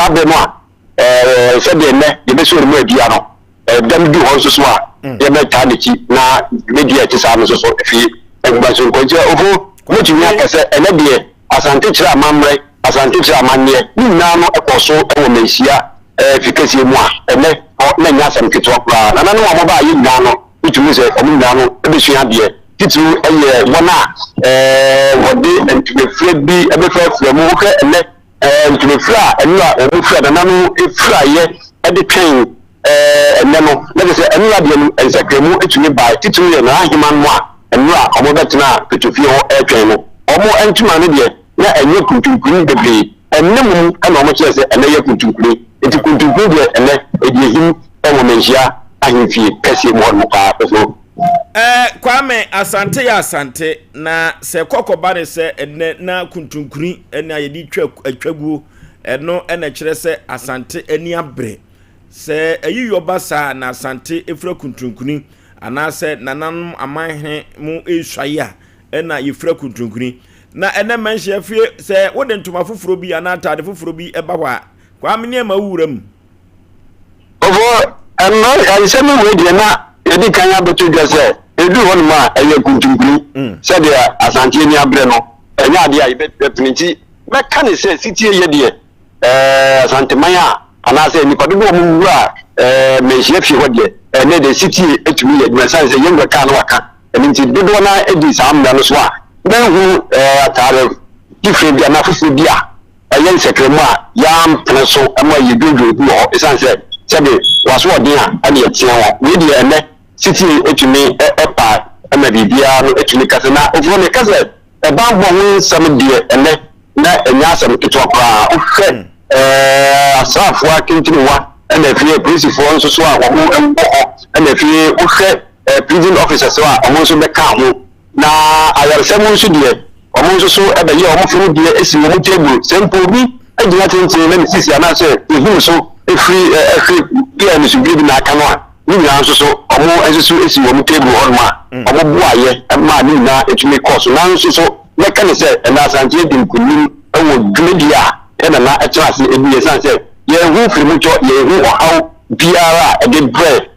sabe no se de ne ye be so mu abia no dem du ho so a ye be ta ne chi na media ti sa no so fi egba so ko je ofo mo ti wi akase ene de asante kira amamre asante kira amanne ni na no ekoso e wo menhia fikasi mu a ene na nya asem keto akra na no mo ba yi na no itumi se omu na no e be sua de titu eye wona wode entwefre bi e be fa mu ke ene entwefra enu a omu fra na no efra ye e de twen ene no na se enu a de no ensakremu etumi ba titu ye na ahima no a enu a omu betena petofie ho e twen no omu entuma no de na enye kuntunkuni bebe enne mu ana omu kire se ene ye kuntunkuni enti kuntunkuni de ene edihim ewo menhia ahimfie kase mu no pa so Kwame asante ya asante na se kokoba ne se enne na kuntunkuni ene ayedi atwaguo eno ene kire se asante eni abre se ayiyoba sa na asante efra kuntunkuni ana se nananum amanhe mu eswaya ena yefra kuntunkuni na ene menhia afie se wode ntoma foforo bi ana atade foforo bi eba hwa Kwame ne ma wuram ovo anno ayisemi we na yedi kan abeto dwase edu hon ma eye kuntunkuni se de asante ni abre no enya ade ayi bepinti be kan se sitie ye de asante maya ana se ni kodo mu wura menhia fie hode ne de sitie etumi ye dwase se yenga kan no waka enti dodo na edi samda no so a ben hu atare different bia na fufu bia ayen sekremu a yam preso ama yedodo bi ho esanse sebe waso odin a ane etia ho we de ene city etumi epa ama bibia no etumi kase na ofo ne kase e ba bo hu sam de ene na enya asem keto akwa ohwe asafo akintiniwa ene fie principal nso so a wo embo ene fie ohwe prison officers so a omo so beka ho na ayarsem nso de omo nso so ebe ye omo furu de esi wo table sempo bi agina tenten na misisi ana so ehun so efri bia ni subi na aka no a ni nya nso so omo nso so esi wo table on ma omo buaye ma ni na etumi course na nso so ne kan se na asante di nkunim ewo dwedia na etrase ebi esan se ye hu firi mu cho ye hu ohaw biara e de bre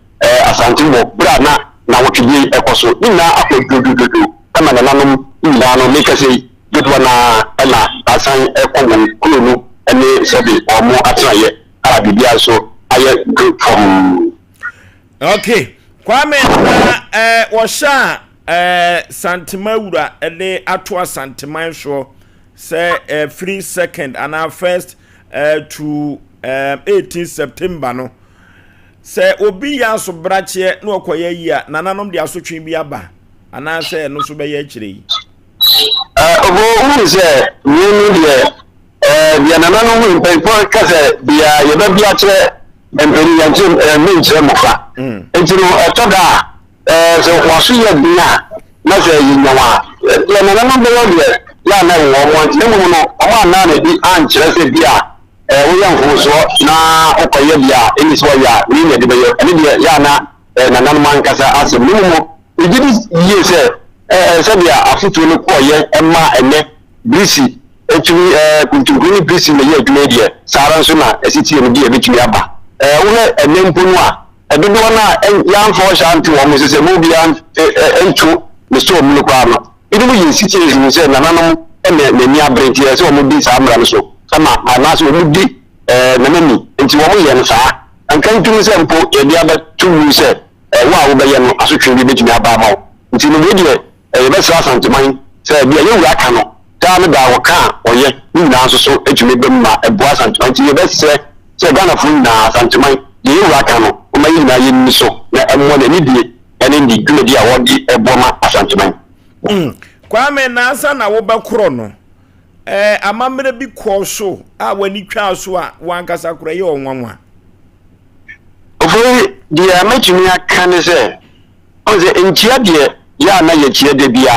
asante mo bra na wotwe ekoso ni na akodododo ama na nanom ina no make say good one na asan ekwo kunu ene sebi omo atraye arabibia so aye good from okay Kwame wo sha santimawura ene atwa santiman so say free second and our first to 18 September no say obi ya so brache na okoye yia nananom de asotwe bi aba ana say no so be ya kire obo se ni de bia nananom wi pe kase bia ye ba bia kire emperi ya nche menche mofa entino etoda so wasu ye bia na se yinwa ye nananom be ye ya na wo mo nti mu no o ma na di anchire se bia wo ya mfuso na okoye bia eni so ya ni ne de be yo eni de ya na nananom ankasa asem ni mo ejidi ye se bia afutu no koye emma ene brisi etumi kuntunkuni brisi me ye adwuma de sara nso na esiti no de betumi aba wo ene mponu a edodo na ya mfo shanti wo mo se mo bia entu me so mu no kwa no idu mu yi siti ezu se nananom ene ni abrenti se wo mo di samra no so sama anaso wo di na nani enti wo mo ye no saa ankan tumi se mpo ye dia ba tu se wo a wo be ye no asotwe bi betumi aba ma nti no we de be sa santiman se bia ye wura ka no ta me da wo ka oye ni na so so etumi be ma eboa santiman nti ye be se Ghana fu na santiman ye wura ka no o ma yi na ye ni so na emmo na ni die ene ndi dwedi a wodi ebo ma asantiman Kwame na asa na wo ba kro no amamre bi ko so a wani twa so a wankasa kro ye onwanwa ofo dia matumi aka ne se onze enchia de ya na ye chie de bia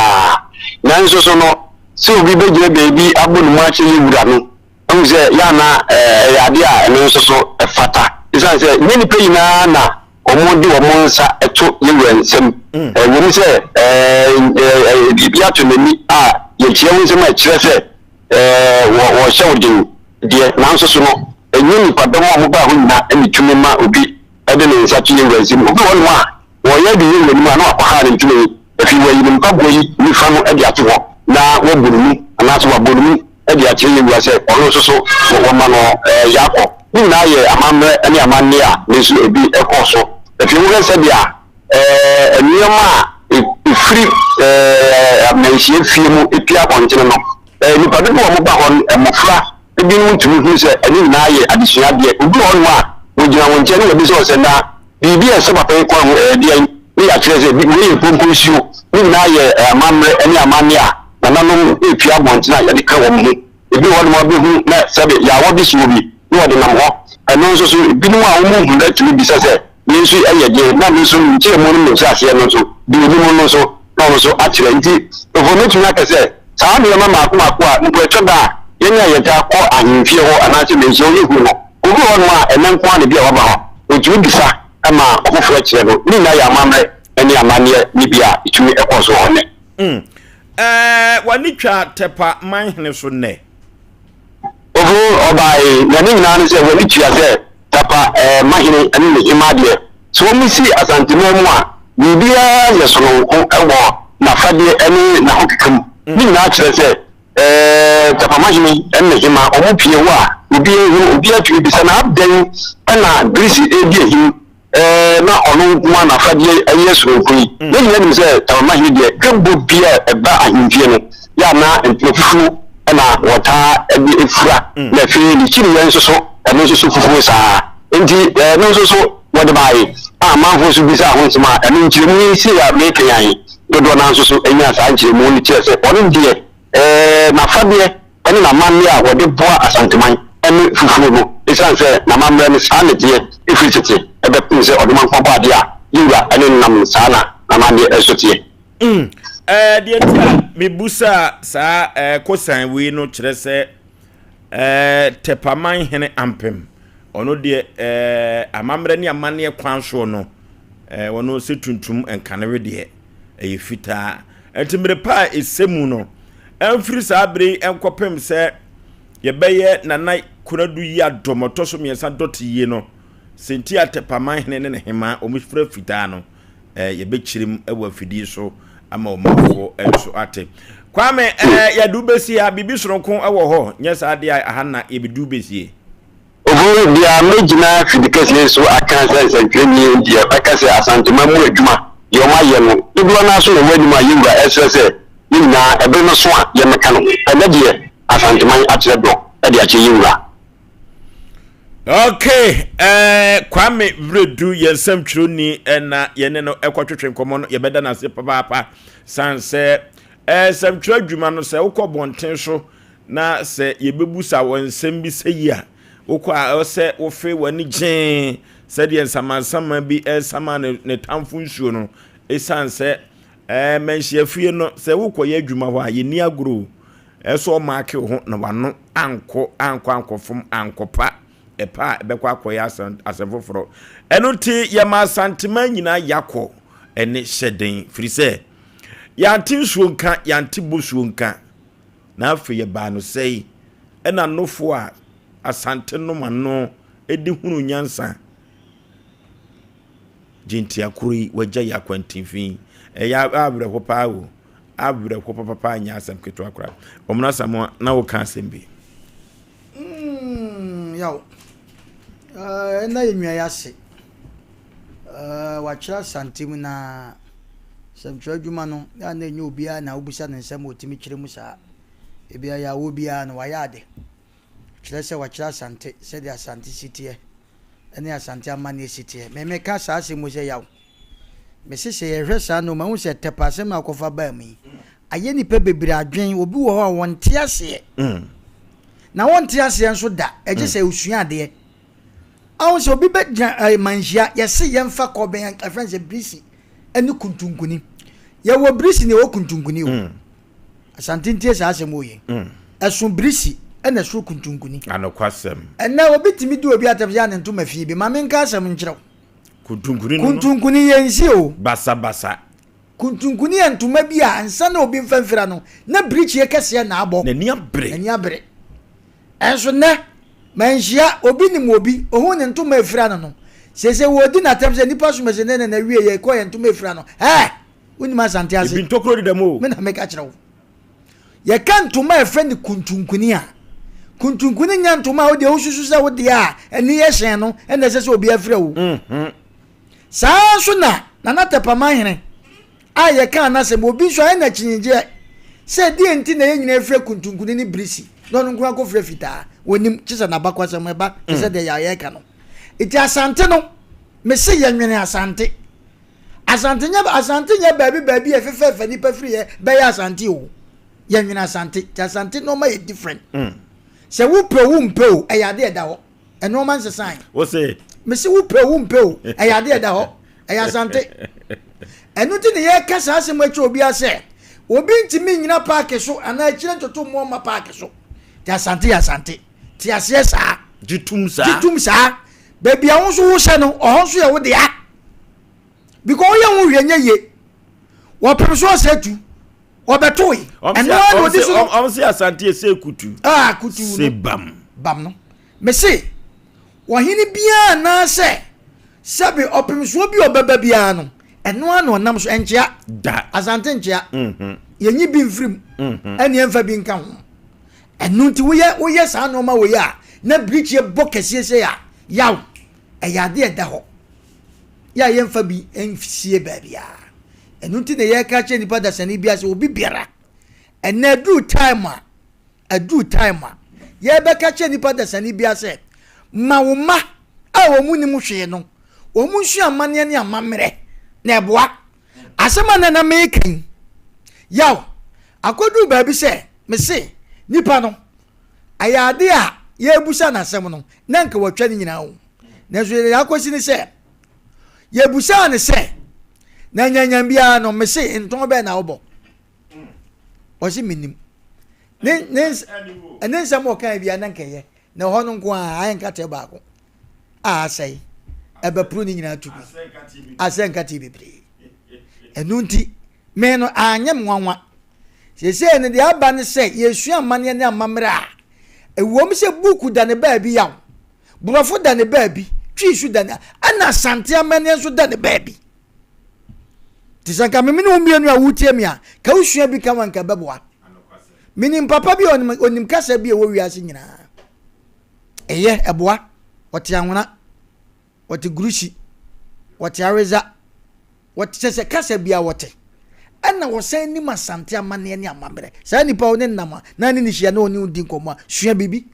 na nso so no se obi begire bebi abonu mu ache ye wura no onze ya na ya de a ene nso so efata isan se ni pe ina na omodi omo nsa eto ye wura nsem woni se bibia to nani a ye chie won se ma chire se wo shawdin de na nso so no enyi nipadom a mo ba ho nyina eni tumi ma obi ede ne nsa tue wazim obi won mu a wo ye de ye wani ma na akwa ne tumi efi wayi ne mpago yi ni fa no ede ato ho na wo buru ana so wa buru ede ache ye wi ase ono so wo ma no yakọ ni na ye amamre ene amanne a nesu ebi ekoso efi wo se bia eniyama free amenshie fie mu epia kontene no nipa de wo mo ba hon emofra ebi mu tumi hu se eni na ye adesua de obi hon mu a wogina won nche ne obi so se na bibi e se papa kwa ho de ni ya kire se bi ni pompo sio ni na ye amamre eni amane a nananom epia kontene ya de ka wo mu ebi hon mo bi hu na se be ya wo bi so bi ni wo de nam ho eno so so bi no a wo mu hu na tumi bi se yesu ayege na miso nche mo no so ase no so bi ni mo no so no so atire nti ofometu na kase saa me mama akoma a nko etwada yenya yeta ko ahemfie ho anase me so yehu no obi ho no a enen ko ane bia waba ho otu bisa ama okofo akire no ni na ya mamre eni amane ni bia itumi ekoso ho ne wani twa tepa manhene so ne obo obai na ni na ne se wani twa se tapa mahine ani ne imade so mi si asantema mu a bibia ye so no ko ewo na fade ani na hokekam ni na kire se tapa mahine ani ne hima omo pie wo a obi atwe bi sana abden na grisi edi ehim na ono kuma na fade aye so ko yi ni ni se tapa mahine de kembo bia eba ahimfie no ya na entrofufu na wota edi efura na fi ni kiri yenso so eno so fufu saa enti no so what bai manfo so bisa ho nsema eno nkire mu isi ya make yan dodo na so enya saa nkire mu ni kire se ono die na fade eno na manne a wode boa asanteman eno fufu no isan se na mamre ni saa ne die ifitete ebe pin se odoman kwa bade a yiwa eno nam saa na manne esotie die tia me busa saa kosan we no kire se tepaman hene ampem ono de amamre ni amane kwan so no wono se tuntum enkanewe de fita entimre pa esemu no emfiri sabre enkopem se yebeye nanai kunadu yi adomoto so miensa dot yi no senti atepaman hene ne hema omufra fita no yebechirim ewa fidi so ama omafo enso ate kwame ya dubesi ya bibi soronko ewo ho nyesa ade ahana ebidubesi obo dia mejina fidikese so akansa sankreni dia akase asantema mu adwuma yo ma ye no iblo na so no adwuma yiwa esese yina ebe no so a ye meka no ebe die asantema atire do e dia che yiwa okay kwame vredu yensam twironi na yene no ekwatwetwe nkomo no ye beda na se papa sanse sam twira adwuma no se ukobonten so na se yebebusa wonsem bi seyi ukwa ose ofe wani gen se de nsamansama bi sama ne tamfu nsuo no esanse menhia fie no se ukoye adwuma ho a ye ni agro eso maake ho na wano ankofom ankopa epa ebekwa akoya asefoforo enuti ye ma santema nyina yakọ ene hyeden frise yanti nsuo nka yanti bosuo nka na afi ye ba no sei ena nofo a asante no mano edi hunu nyansa jinti akuri wagya yakwantifi ya abre ho paawo abre ho papa anya asem keto akura omna samo na wo kan sembi yaw na yenwa yase wachira santim na samtwa adwuma no ya na enye obia na obusa ne nsem otimi kyire mu saa ebia ya wo bia na wayade kyire se wachira sante se dia sante sitie ene asante amane sitie me ka saa se mo se yaw me se ye hwe saa no ma hu se tepase ma kofa ba mi aye nipa bebiri adwen obi wo ho wonte ase na wonte ase nso da eje se usua de awon se obi be manjia yesi yemfa koben afrense brisi eni kuntunkuni ye wo brisi ne wo kuntunkuni o asante ntie saa se moye esun brisi ena so kuntunkuni anokwasem ena obi timi du obi atafia ne ntoma fie bi ma menka asem nkyerɛw kuntunkuni yensi o basa kuntunkuni entuma bi a ansa na obi mfamfira no na brichi ekese na abo na ni abre enso ne manhia obi ni mobi ohu ne ntoma efira no sese wodi na tem se nipa so mese ne na wie ye ko ye ntoma efira no woni ma sante ase bi ntokro de mo me na me ka kire wo ye kan ntoma efra ni kuntunkuni a kuntunkuni nya ntoma wo de osusu se wo de a eni ye hyen no ena sese obi afira wo saa so na tepama hene a ye kan na se obi so na chinyije se die nti na ye nyina efra kuntunkuni ni brisi no nkwa ko fra fita wonim chisa na bakwasa meba se de ya ye ka no iti asante no me se ye nwene asante nya baabi efefe ni pa free ye be ya asante o ye nwene asante ti asante no ma ye different se wo pe wo mpe o e ya de da ho e no man se sign wo se me se wo pe wo mpe o e ya de da ho e ya asante enu ti ne ye kasa asem achi obi ase obi ntimi nyina park so ana kire toto mo ma park so ti asante ti ase sa jitum sa baby a wonso wo hye no ohonso ye wo de a because ye wo hwenye ye wo pemso asetu wo betoi eno an odi so on se asante se kutu kutu se bam no me se wo hini bia na se sabe opemso bi obaba bia no eno an onam so enchia da asante enchia ye nyi bi mfrim ene emfa bi nka ho eno nti wo ye sa no ma wo ya na bridge ye bokese se ya yaw eyade eda ho ya yemfa bi enfisie baabia enu nti ne ye ka che nipa da sani bia se obi biara ena du time ye be ka che nipa da sani bia se mawoma a wo mu ni mu hwe no wo mu hwe amane ne amamre na eboa asema na me kan yaw akodu baabi se me se nipa no ayade a ye busa na asem no na nka watwa ni nyina wo na so ya akosi ni se ye busa ni se na nyanyam bia no me se nton be na obo o si minim ne nsam o kan bia na nka ye na ho no nko a ayenka te ba ko a sai ebe pro ni nyina tu bi asenka ti bebre enu nti me no anyam nwanwa se ne de aba ne se yesu amane ne amamre a ewom se buku da ne baabi yaw burofo da ne baabi twisu da ne ana sante amane so da ne baabi tisanka me no mienu a wutie me a ka usua bi ka wanka beboa minim papa bi onim kasa bi e wo wiase nyina eye eboa wote anwona wote gurushi wote areza wote se kasa bi a wote ana wo san ni masante amane ne amamre sa nipa wo ne nama na ni hia na oni udi nkomo sua bibi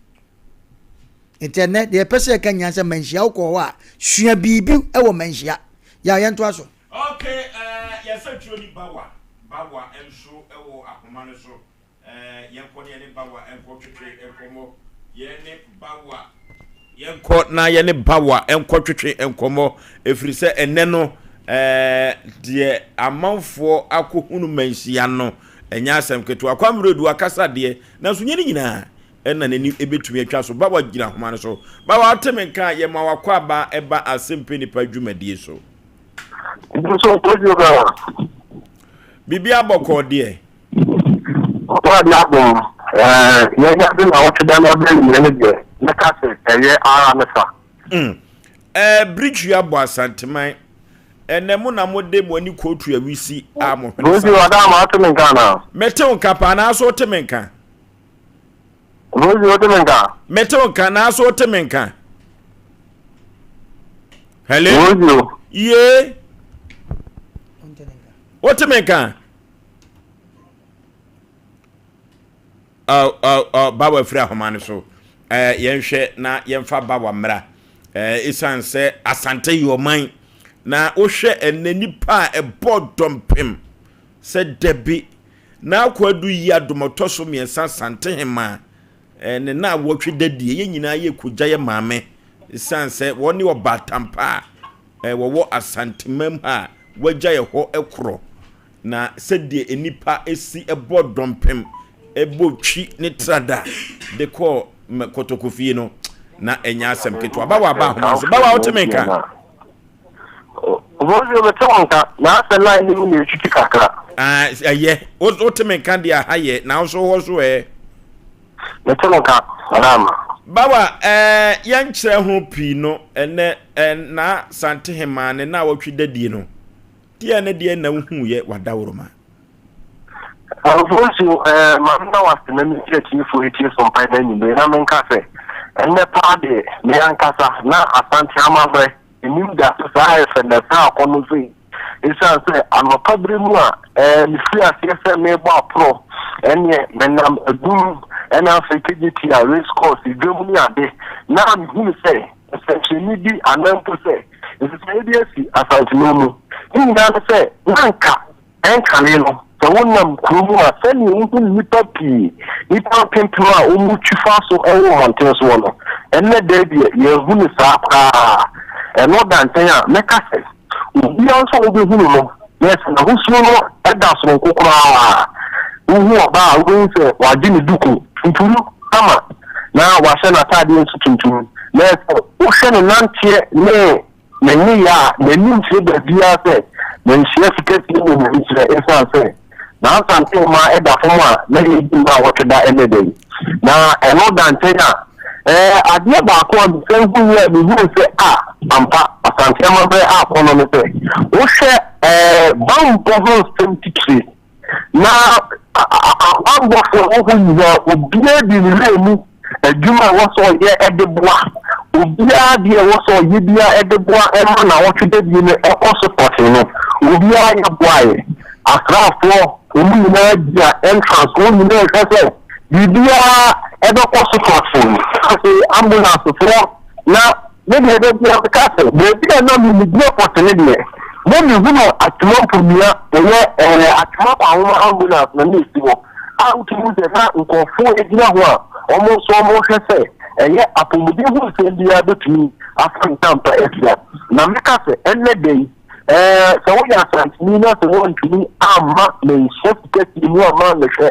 internet de pese ka nyansa manhia wo a sua bibi e wo manhia ya yento aso okay ya sa tuoni bawa enso e wo akoma no so yenko ne bawa enko twetwe enkomo ye ne bawa yenko na ye ne bawa enko twetwe enkomo efiri se enne no de amanfo akohunu manhia no enya asem keto akwamredu akasa de na so nyini nyina ena nani ebetumi atwa so bawa gira homa no so bawa atemenka ye ma wakwa ba eba Asem Mpe Nipa dwumadie so so tojo ga bibia boko de o dia bo ye ga bi na wote da na be ni de na ka se eye ara mefa bridge ya bo asanteman enemu na mode mo ani kotu awisi amo rozi wada ma atemenka na metew kapa na so temenka rozi otemenka metew kana so temenka hello rozi ye otemenka bawa fira homane so yenhwe na yemfa bawa mra isanse asante yoman na ohwe enanipa ebodom se debi na akwadu yi adomoto so miensa sante hema ne na wotwe dadie ye nyina ye kugya ye maame isanse woni obatampa wo asantemam ha wagya ye ho ekro na sedie enipa esi ebodom ebotwi ne trada de ko kotokofie no na enya asem keto aba wa ba ho ba wa otemenka rozi otemenka na asela ni ni chiki kakra ye otemenka dia haye na so ho so otemenka alama bawa yankyerɛ ho pii no ene na sante hema ne na wotwe dadie no tie ne die na hu ye wadawroma Oforisuo mamna wasena mi tiati fo etie Sompa 93 na menka se enne paade me ankasa na asante amabre enim da so sa efe na sa akono so isa se anopabre mu a mi free ase me bo apro enne menam adum ena afekejiti a race course idwom ni ade na mi se essentially di anampo se isa bi asi asante mu ni na se nanka enkale no so wonam krumu a sani unku nipa pi nipa pempo a omu twifa so ewo mountain so no enne da bi ye hunu sa pa eno danten a meka se obi anso obi hunu no yes na husuo no eda so kokora uhu oba obi se waje ni duku tunturu ama na wahye na tade nsu tunturu yes o hwe no nantie ne ni ya ne nimfie da bia se ne nhie fikati no mo ntire efa se na asante ma eda foma na yi ma wotda enede na eno dante na ade ba ko am se hu ya bi hu se ampa asante ma be kono no se wo hwe bambo ho 73 na ambo fo ho nyina obia bi ni mu adwuma wo so ye edeboa obia bi wo so ye bia edeboa ema na wotda bi ne support no obia ya boae asrafo omu na dia entrance omu na kase bibia ebe ko support phone kasi ambulance fro na maybe ebe bia kase bibia na mi dia potene de maybe huno atmo pomia eye atmo kwa ambulance na nisi wo utu de na nkofo ejina ho a omo so mo hwese eye apomudi hu se bia betumi afantampa efia na mekase enne dey so we are saying na so want to amma me chef keti mu amma me hwe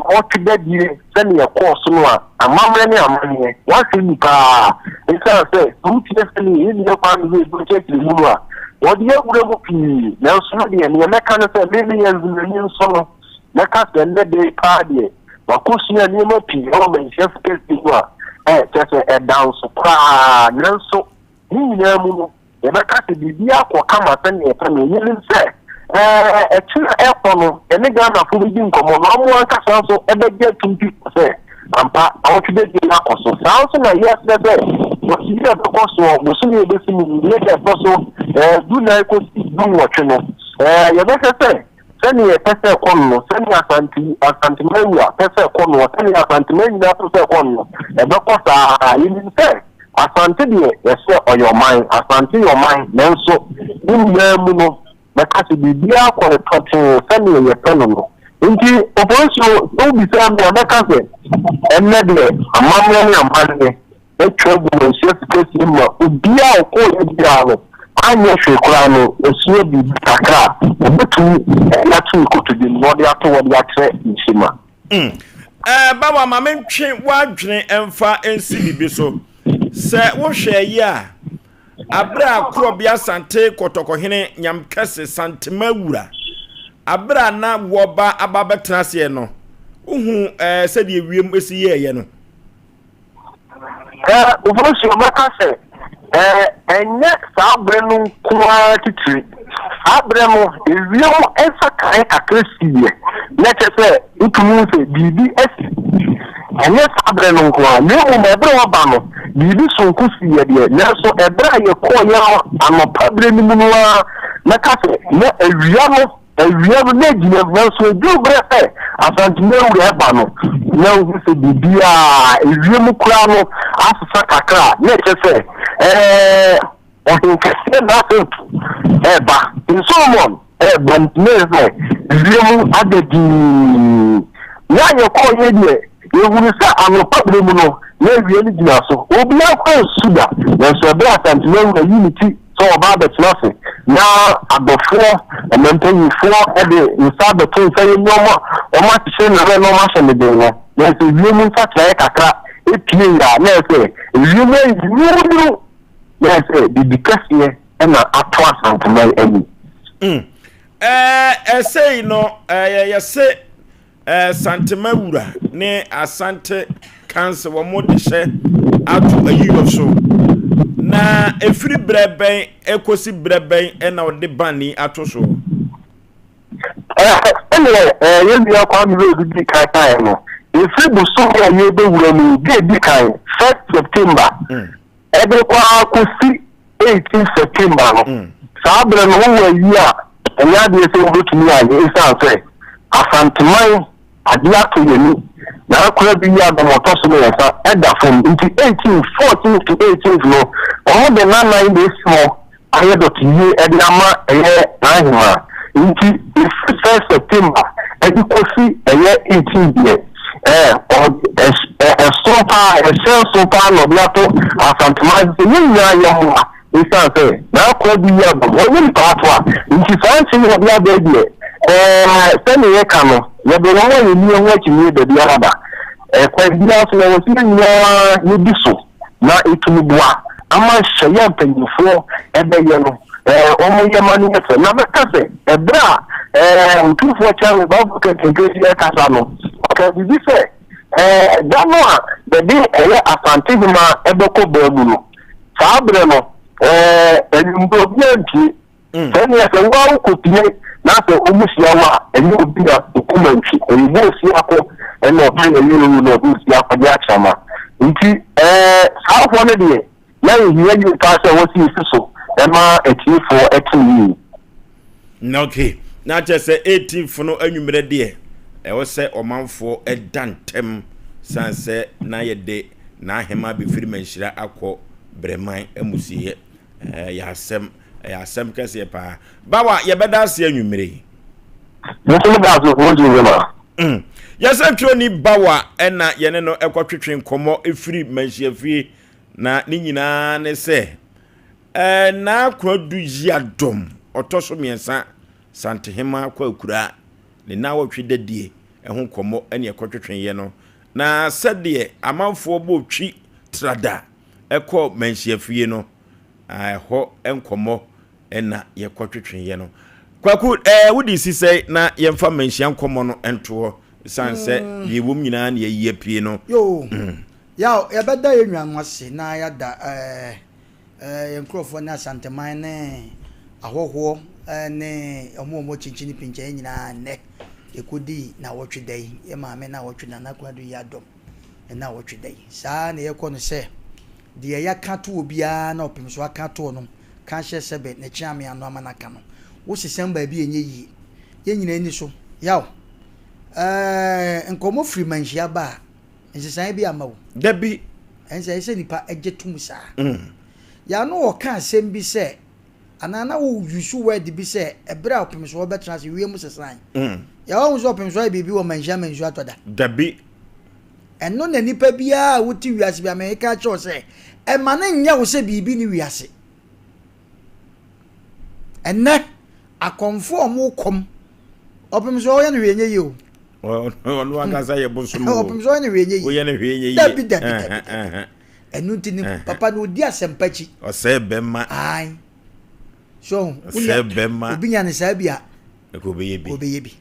what the die send your course no amma me amane what ni pa isa say who tie send ni ni pa ni do check ni mu a what ye gure go pi na so de ni me kan say me yanzu ni so no na ka send the pa de wa kusia ni mo pi o me chef keti mu a say down so pra nanso ni na mu ebeka se bibia kwa kama tane efa me yelin se etuna ekono ene gana fu bi nkomo no mo anka so ebege tumpi se ampa awotide di na koso sanso na yes bebe wo siya be koso wo suni ebe simi le de koso du na ko du wotwe no ye be se sani e pese kono sani asanti mewa pese kono sani asanti mewa pese kono ebe kosa yelin se asante de yese your mind asante your mind nenso mu no makasi bibia ko totin sani ye peno no nti Oforisuo o bi se am makasi enne de amamwe ni amane etwebu no sefikesi ma obia ko ye bia no anya hwekura no osuo bi kakra obetu na tu ko to di no de ato wo de atre nchima bawa ma mentwe wadwene emfa ensi bibi so se wo hwe yi a abra akrobia sante kotokohene nyamkese sante mawura abra na woba ababetena se no uhu se de wiem esi ye no Oforisuo makase enye sabrenu kwa titiri abremo ewiem esa kan kakresiye netese utumu se bibi esi enye sabrenu kwa nemu mebre oba no bibi sonkusiye de nanso ebra ye ko ya anopabre ni munwa makase na ewia no na gina nanso edu brefe asantime wure eba no na wo se bibi a ewiem kura no asesa kakra netese ohinkese na so eba in Solomon bantneze ewiem adedi ya ye ko ye de ehuru sa anopabre mu no na ewia ni gina so obi akwa suda nanso ebra asantime wure unity so oba betlase na adofo emempanyifo ede nsa beto nsa nyoma oma tise na re no ma hye mede no nanso ewiem nsa kra kakra epie ya na ese ewiem yuru na ese bibikase na ato asantime ani say no yese santema wura ne asante cancer wo mo de hye ato ayiyo so na efiri breben ekosi breben na ode bani ato so ye bi akwa mi lo di kai no efiri bu so ya ye be wura mu di kai 1st September ebe kwa akosi 18 September no sabre no wo yi a enya de se wo tumi a ye isa fe asanteman adia to yeni na akwa bi ya do moto so no yesa eda from 18 14 to 18 no o de na 9 days more aye do tiye ede ama eye ahima nti 1st September edi kosi eye 18 years Sompa no biato asanteman se nya ya mo isa fe na akwa bi ya do wo ni patwa nti fancy no bia be sani ye kano ye be no ye ni ho chimi de bia raba kwa bia so no si nya ni biso na itumubua ama hye mpanyifo ebe ye no omo ye mani ye na mekase ebra utufo chawe ba ko kekesi e kasa no ka bibi se dano a de bi eye asante ma ebe ko babu no sabre no enyumbo bianti sani ye se wa ko tie na so omusia wa enyo bia okumanchi enyo sia ko eno ba ye yuru no omusia ko dia chama nti saafo ne de na ye yi ka se wo si so ema etifo etini okay na je se 18 no anwumre de wo se omanfo edantem sanse na ye de na hema be firi manhira akọ breman amusiye ya asem kese pa bawa ye beda se anwumre nso da so wo ji ma yasem tro ni bawa ena ye ne no ekotwetwe nkomo efiri manhia fie na ni nyina ne se na kwadu yi adom otoso miensa santehema kwa akura ne na wotwe dadie ehun komo ene ekotwetwe ye no na sede amanfo bo twi trada ekọ manhia fie no ho enkomo ena ye kwatwetwe ye no kwaku wudi sisei na ye mfa manhia nkomo no ento sanse ye wom nyina na ye yie no yo yaw ye beda ye nwanwase na ya da ye nkrofo na santeman ne ahoho ne omo chinchini pinche nyina ne ekodi na wotwe dai ye maame na wotwe na nakwadu ya dom na wotwe dai saa na ye kono se de ya kato obia na opimso akato no kan hye sebe ne chiame ano amanaka no wo sesem ba bi enye yi ye nyina ni so yaw enkomo free manhia ba ensesan bi amawo dabi ense nipa egetum saa ya no wo kan asem bi se anana wo yusu word bi se ebra opimso wo betra se wiem sesan ya wo so opimso bi wo manhia manhia atoda dabi eno na nipa bia wuti wiase bi America cho se e ma na nya wo se bibi ni wiase enne akonfo mo kom opimso wo ye no hwenye yi o no akaza ye bosumo opimso wo ne hwenye yi wo ye no hwenye yi dabi enu tini papa no di asempachi Osei bema ai so Osei bema obinya ne sabia ko beyebi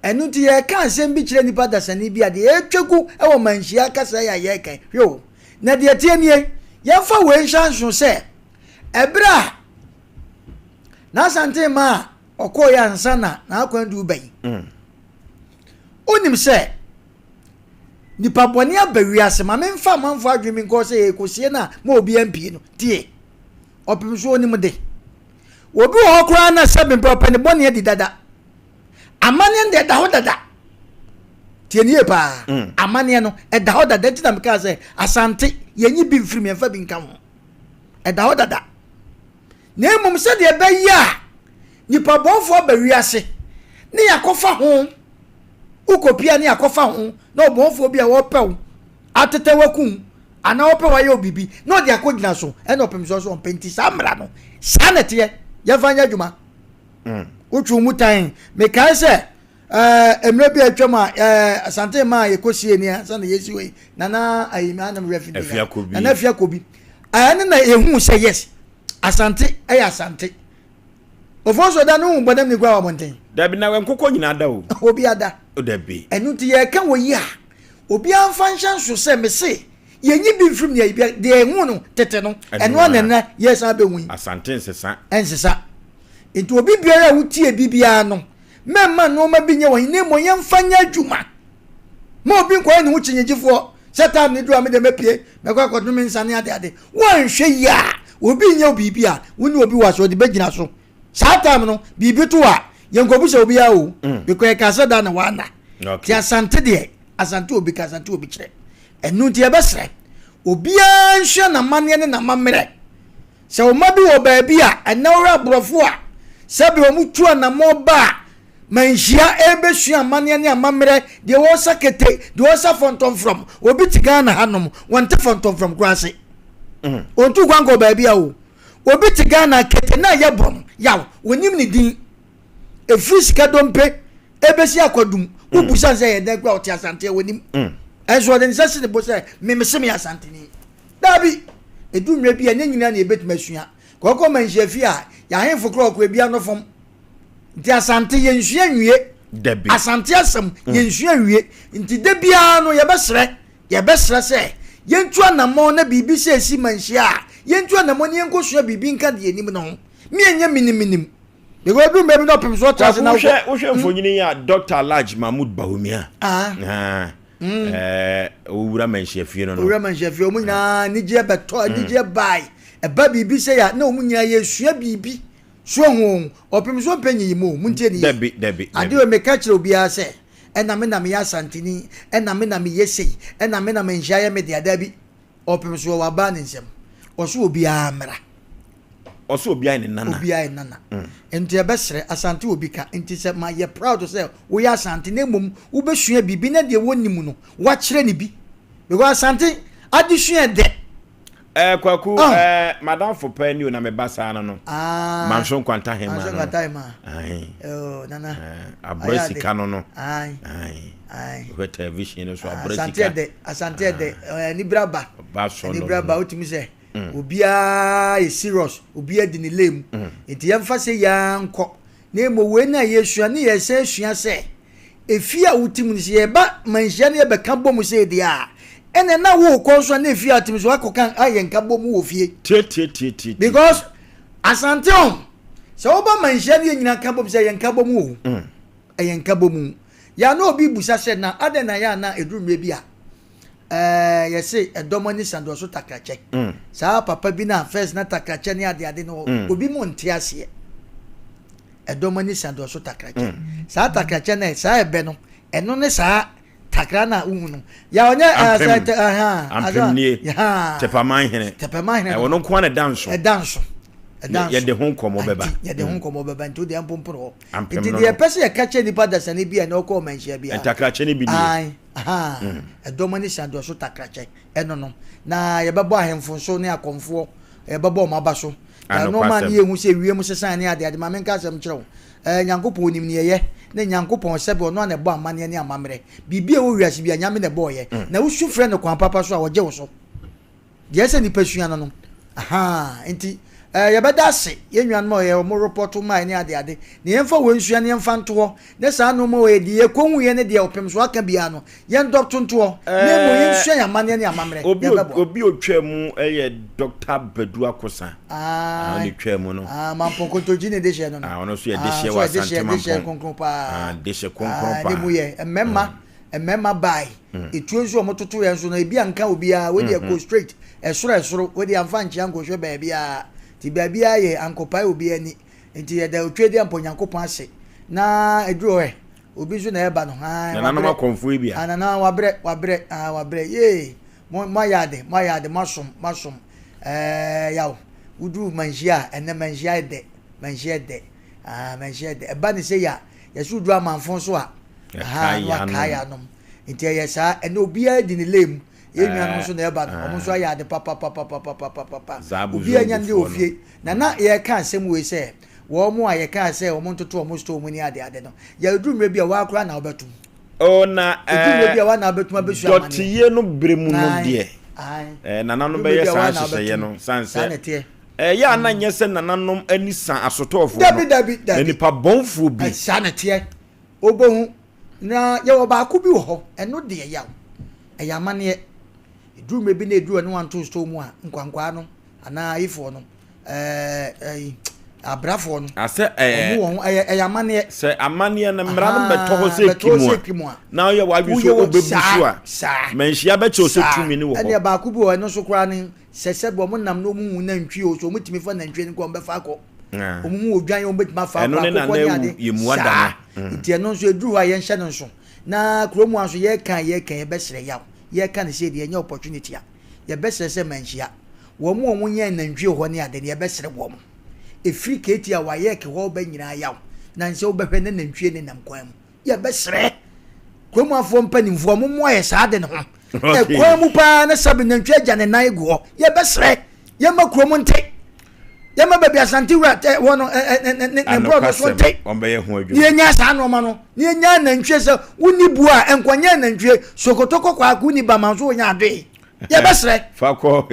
enu ti ye kan asem bi kire nipa dasani bi ade etwegu e wo manhia kasa ya ye kan yo na de tie nie ye fa we hwanso se ebra na sante ma okoya nsana na akwandu bai onim se nipa boni abawiase ma memfa manfo adwemi nko se ekosie na ma obi ampi no tie opimso onim de obi ho kura na se bempa pani boni edi dada amane nde da hodada tienie pa amane no e da hodada ntina meka se asante yenyi bi mfiri memfa bi nka ho e da hodada na emum se de be ya nipa bonfo ba wiase ne yakofa ho ukopia ne yakofa ho na bonfo bia wo pew atete wakum ana wo pe wa ye obibi na de akogina so e na opem so penti samra no sanete ye fanya djuma uchu mutan me kan se emre bi atwama asante ma yekosie ni asante yesi we nana ayima na mrefi na afia kobi ane na ehu se yes asante asante ofonso da no bodam ni gwa wa monten dabi na wen kokko nyina da o obi ada o dabi enu ti ye kan wo yi a obi amfa nshan so se me se yenyi bi mfim ne bia de hu no tete no eno anana yes abehun asante nsesa nti obi biara wutie bibia no memma no ma bi nye wo ne mo yemfanya adwuma ma obi nkwa ne wo chinyegifo setam ne dua me de mepie mekwa kodum nsane ade wonhwe ya obi nye bibia woni obi waso de begina so satam no bibi to a yenkobu se obi ya o because kasa da na wana ti asante de asante obi ka asante obi kire enu ti ebesre obi anhwe na mane ne na mamre se o mabi wo ba bia enawra brofo a sebi o mutu na moba manhia ebesua mane ne amamre de wo sakete de wo sa fonton from obi tiga na hanom wonte fonton from grase ontu gwango ba bia o obi tiga na kete na yebom yaw wonim ni din efiri sika dompe ebesi akwadum ubusa se ye degwa oti asante wonim enso de nsase ne bo se memese me asante ni dabi edunwe bia nyanyina na ebetuma sua kokko manhia fi a ya henfo kroko bia no fom nti asante ye nsua nwie dabi asante asem ye nsua nwie nti de bia no ye besre se yentu anamo na bibi se esi manhia yentu anamo ne yenkosua bibi nka de enim no me enye minim because do maybe no pim so trust na wo mfonyini ya Dr. Laj Mahmoud Bahumia owura manhia fie no owura manhia fie omu nyina ni je beto ni je bai eba bibi se ya na omu nyina ye sua bibi so ho opim so panyi mu muntie ni dabi ade o me ka kire obi a se ena me na me ya santini ena me na me yesei ena me na me nhia ya me de adabi opim so wa ba ni nsem oso obi a mra oso obi ai nana enti ebesre asante obi ka enti se ma ye proud to say we ya asante na mum wo besua bibi na de wonimu no wa kire ni bi because asante adisua de kwaku madam for penny na me basa no manso kwanta hema nana abresi kano no we television no so abresi asante de ni braba otimi se obia e serious obia di ni lem enti yemfa se yanko na emo we na yesua ne yese sua se efia wotim ni se yeba manhia ne yebeka bom se dia ene na wo konso na efia atim so akokan ayenka bom wo fie tie because asante on se oba manhia ne nyina ka bom se yenka bom wo ayenka bom ya na obi busa se na ade na ya na edurumre bia yesi edomoni sando so takache sa papa bi na first na takache ni ade no obi mo ntiase edomoni sando so takache sa takache na sa ebe no eno ne sa takra na uhunu ya onye tepaman hene wono ko na danso ye de hon komo beba ntu de ampompro nti de pese ye kache ni padasa ni bia na okọ manhia bia takrache ni bi ni edomani sando so takrache eno no na ye bebo ahemfo so ne akomfo ye bebo maba so no man ye hu se wiem sesan ne ade ma menka asem kirewo nyankopon onim ne ye ne nyankopon sebe ono na ebo amane ne amamre bibia wo wiase bia nyame ne bo ye na wo su frɛ no kwan papa so a wo je wo so de ese ni pasua no nti ye bedase ye nwan mo ye mo report ma ni ade ne yemfa wonsua ne yemfa nto ne sa no mo ye die konwu ye ne de opem so aka bia no ye doctor nto ne mo yensua ya mane ne amamre obi otwam ye Dr. Bedu Akosa oni twam no mamponko ji ne de she no ono so ye de she wa sante mamponko konkron pa de she konkron pa ne mo ye emema bai etuozo omototo ye so na bia nka obi a we de go straight esoro we de amfa nchi anko hwe ba bia ti bia ye ankopai obi ani nti ye da otwedi amponyankopon ase na eduro obi so na eba no na na makonfo bia anana wabre ye mo yade masom yaw udu manhia ene manhia de eba ni se ya yesu du amanfo so a wakaya no nti ye sa ene obi adi ni lem yenwa no so na eba no omo so ayade papa obi anya ndi ofie na ye ka asem we se wo mo aye ka se omo ntoto omo sto omo ni ade no ya durumre bia wa akura na obetum na durumre bia wa na obetum abesu amane dotiye no bremu no de nananom be yes ahye no sanse ya na nyese nananom anisa asotofo dabi nipa bonfo bi sanete obohu na ye wo ba ku bi wo ho eno de yaw eyamane drum be bi na edu no wan to store mu a nkwankwa no ana ifo no abrafo no ase eyamane se amane na mra no beto se kimu na ye wa bi so obebusu a menhia be che so tumi ni wo ene ba ku bi wo no so kra ni sese bo mo nam no mu na ntwi o so mutimi fa na ntwi ni ko be fa ko omumu odwan yo betima fa ko ko ni ade yemuada nti eno so eduru ha ye nhye no so na kromu aso ye kan ye be sere yaw ye kan se de enya opportunity a ye be sere se manhia wo mu nye na ntwi ho ni ade ye be sere wo mu efiri keti a wa ye ke ho ba nyina yaw na nse wo be hwe ne na ntwi ne nam kwan mu ye be sere kromu afo mpanimfo mo mo ye sa de ne ho kwan mu pa na sabe na ntwi agya ne nan ego ye be sere ye ma kromu nte yama baby Asante wono ne bro so nte ombe ye ho adwuma ye nya sa no ma no ye nya na ntwe se woni bu a enkwanya na ntwe sokotoko kwa ku ni ba manzo nya ade ye besre fako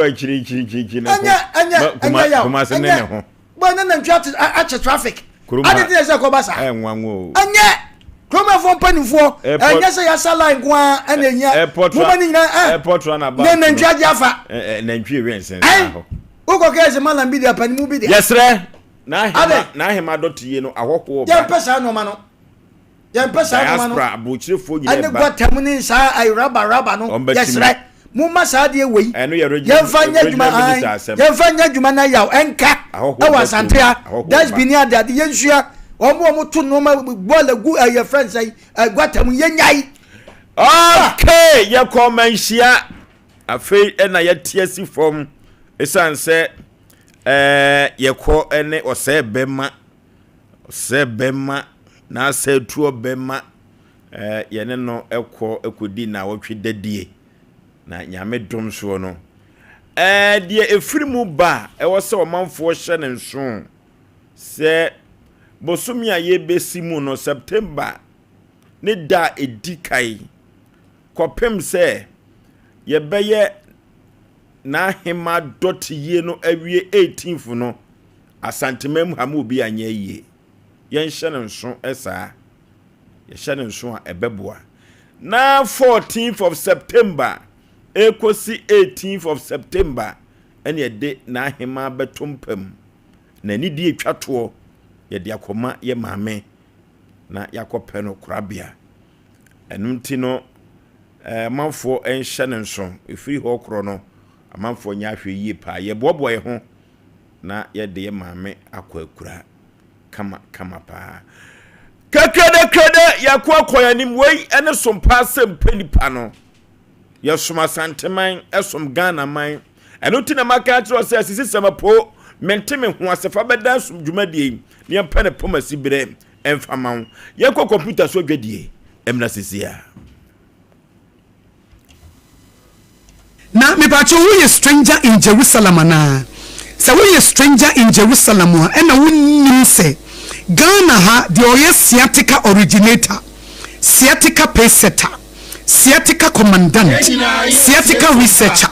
achiri na anya kuma se ne ho ba na ntwe a traffic ade de se ko basa nwanwo anya Kroma fo panifo anya se ya sala nkwa ananya mo mani na airport run about na ntwe afa na ntwe wensen ho uko keze malam bi dia panimu bi dia yesre na hema dotie no ahoko ba ya pesa no ma no abuchirefo nyine ba ane gwatam ni sa ay raba no yesre mu ma sa de wei yemfanya djuma na yaw enka e Asante a das bi ni ade yensua omo to no ma bola gu your friends say gwatam yenyai okay ye komanhia afei na ye tiasi from esanse yekọ ene Osei bema na setuo bema yene no ekodi na wotwe dadie na nyame dom so no die efirimu ba ewo se omanfo hye ne nso se bosumi aye besimu no September ne da edikai kopem se yebeye na hema dotiye no awie 18th no asantemam hamu bi anya yie yen hye ne nso esa ye hye ne nso a ebeboa na 14th of September ekosi 18th of September ene de na hema betompam na ni die twato ye de akoma ye maame na yakopɛ no korabia enumti no manfo enhye ne nso efiri ho kro no amanfo nya hwe yie pa ye bobo ye ho na ye de ye maame akwakura kama pa kakede yakwa koyanim wei ene sompa Asem Mpe Nipa no ye soma santeman esom Ghana man eno ti na maka tro se asisi semapo menteme ho asefa beda som dwumadie ne yempa ne pomasi bere emfama ye ko computer so dwadie emna sisia na me ba cho we stranger in Jerusalem na se we stranger in Jerusalem na wonnim se Ghana ha the oye sciatica originator sciatica pacesetter sciatica commandant sciatica researcher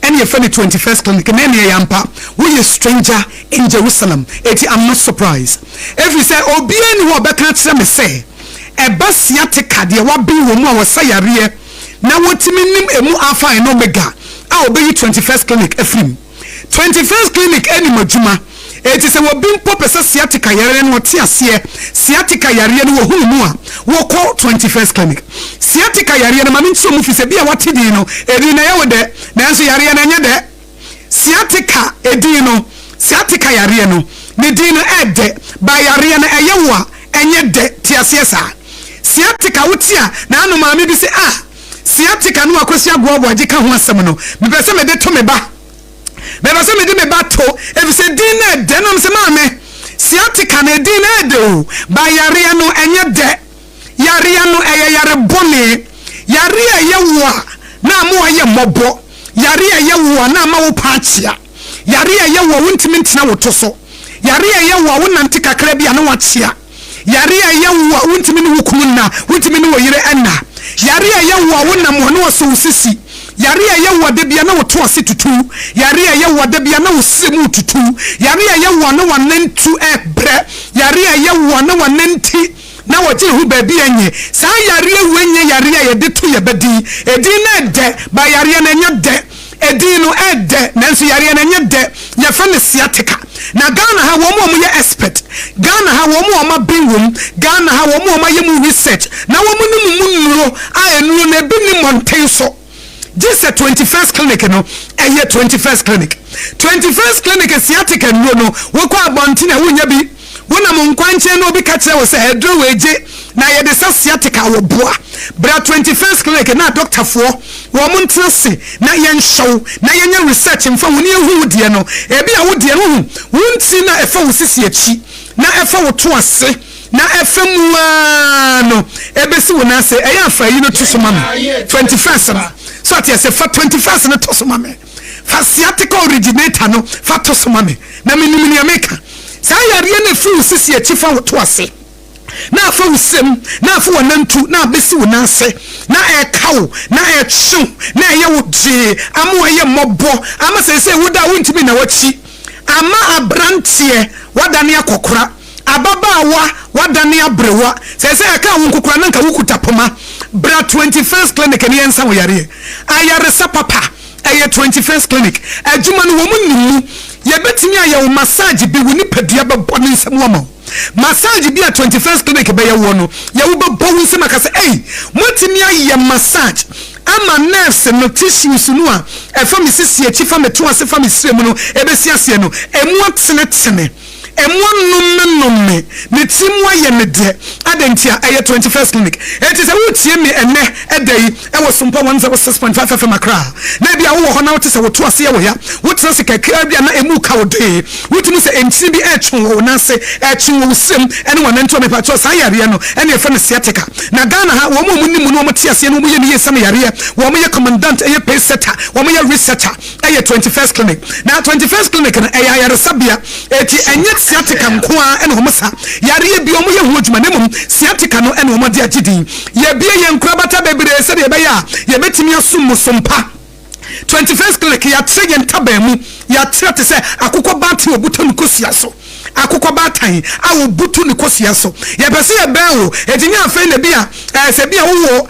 and your 21st clinic na me yampa we stranger in Jerusalem I'm not surprised if we say obi ani ho beka kire me say eba sciatica de wa bi wo mu a wasayare na wotimi nim emu alpha and omega a obeyi 21st clinic afrim 21st clinic any majuma it is a wobin popesa sciatica yare no ti ase sciatica yare no wo mu a wo call 21st clinic sciatica yare no mami nso mu fi se bia wati din no edi na ye wode na nso yare na nya de sciatica edi no sciatica yare no ne din no ede ba yare no eye wo a enye de ti ase sa sciatica wotia na anu mami bi se sciatica no akosi Aboagye ka ho asem no me pese me de to me ba me pese me de me ba to e bi se din na de no se maame sciatica na din na de o ba yare no enye de yare no eye yare bone yare eye wo na mo aye mobo yare eye wo na ma wo paachia yare eye wo wontimi ntina wo to so yare eye wo wonante kakra bia na wachia yare eye wo wontimi ne hukum na wontimi ne wo yire enna yare eye wo wonam ho ne wo so sisi yare eye wo de bia na wo to ase tutu yare eye wo de bia na wo semu tutu yare eye wo na wanantu ebre yare eye wo na wananti na wo gye hu ba bi enye saa yare wenye yare a ye de to ye bedi edi na de ba yare na nya de edi no ede nanso yare na nya de ye fa ne sciatica na Ghana ha wo mo ye expert Ghana ha wo mo ma binwom Ghana ha wo mo ma ye mu research na wo mo ni mu a enu na bi ni mountain so this 21st clinic no eye 21st clinic 21st clinic sciatica no wo kwa abonti na wo nya bi wona mo nkwanche no bi ka kire wo se hedro weje na ye de sciatica wo boa bra 21st clinic na doctor fo wo mo ntrese na ye nhyew na ye nya research mfa wo ne hu de no ebi a wo de no hu wonti na efa wo sisi achi na efa wo to ase na efa mu no ebesi wo na se eya afa yi no to so mama 21st na so at yes fa 21st no to so mama fa sciatica originator no fa to so mama na minimini ameka sa yare na fu sisi achi fa wo to ase na afa usem na afa wanantu na abesi wonase na ekawo na echu na eye wodie ama eye mobo ama sese woda wontimi na wachi ama abrantie wadane akokora ababawa wadane abrewa sese aka wonkokora nanka wokuta poma bra 21st clinic ne yensa wo yare ayare sapapa eye 21st clinic adwuma no wo munnimu ye betimi ayewo massage bi woni padua bebo ne nsem wo ma massage bi a 21st clinic be ye wo no ye wo bebo nsem akase motimi aye massage ama nurse no tissues no a efa me sisi achi fa me to ase fa me srem no ebesi ase no emu atene nomme ne timwa ye ne de adentia eye 21st clinic it is a wutie me ene edai e wo Sompa 96.5 FM akra na bia wo ho na wote se wo to ase ye wo ya wote se kakra bia na emu ka wo de wotumi se enti bi etwe wo na se etwe wo sem ene wo nanto me pa to sa yare no ene e fa ne sciatica na Ghana ha wo mo nimu no mo te ase no mo ye ne ye sam yare wo mo ye commandant eye pay setter wo mo ye researcher eye 21st clinic na 21st clinic na eye yare sabia eti enye sciatica nkoa ene homosa yare bi omo ye hu adwuma ne mum sciatica no ene homo de agidin ye bie ye nkura bata bebre se de be ya ye betimi asum Sompa 21st clinic ya trege ntaba mu ya trete se akokọ bati obuto nkosia so akokọ batan a obuto nkosia so ye pese ye be wo etinya afa na bia se bia wo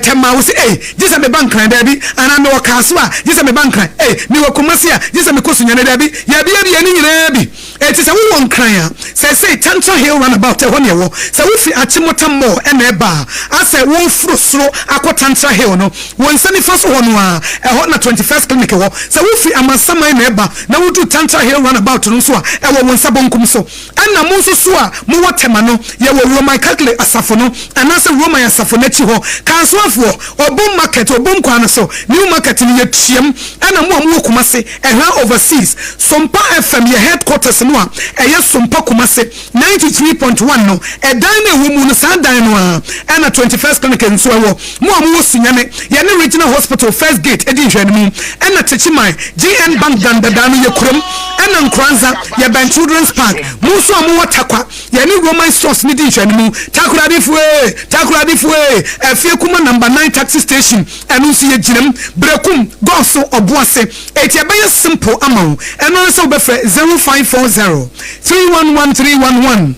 tema wo se jisa me bankran da bi ana me wakaso a jisa me bankran me wakomasi a jisa me kosunya da bi ya bia ni nyina bi etise wo nkran a se Tantra Hill runabout e hone wo se wo fi achimota mo ena eba ase wo furo soro akọ Tantra Hill no wo nsani fa so hono a ho na 21st clinic wo se wo fi amasama ena eba na wo du Tantra Hill runabout no so a e wo nsa bonkum so ana mo so a mo wotema no ye wo Roman Catholic asafo no ana se Roman asafo na chi ho kansoafo obum market obum kwan so new market ni ye tiem ana mo Kumase ehwa overseas Sompa FM ye headquarters no a eye Sompa Kumase 93.1 no edan na ewu mu no sa dan no a ana 21st clinic nso ewo mo sunyane ye ne regional hospital first gate edi hwanimu ana techiman GN bank dan no ye kurom ana nkranza ye ban children's park mo so mo watakwa ye ne Roman stores ni di hwanimu takuradifue efie kuma number 9 taxi station enu si ye ginam brekum goso obuase eti abeye simple amount eno so be 0540 311311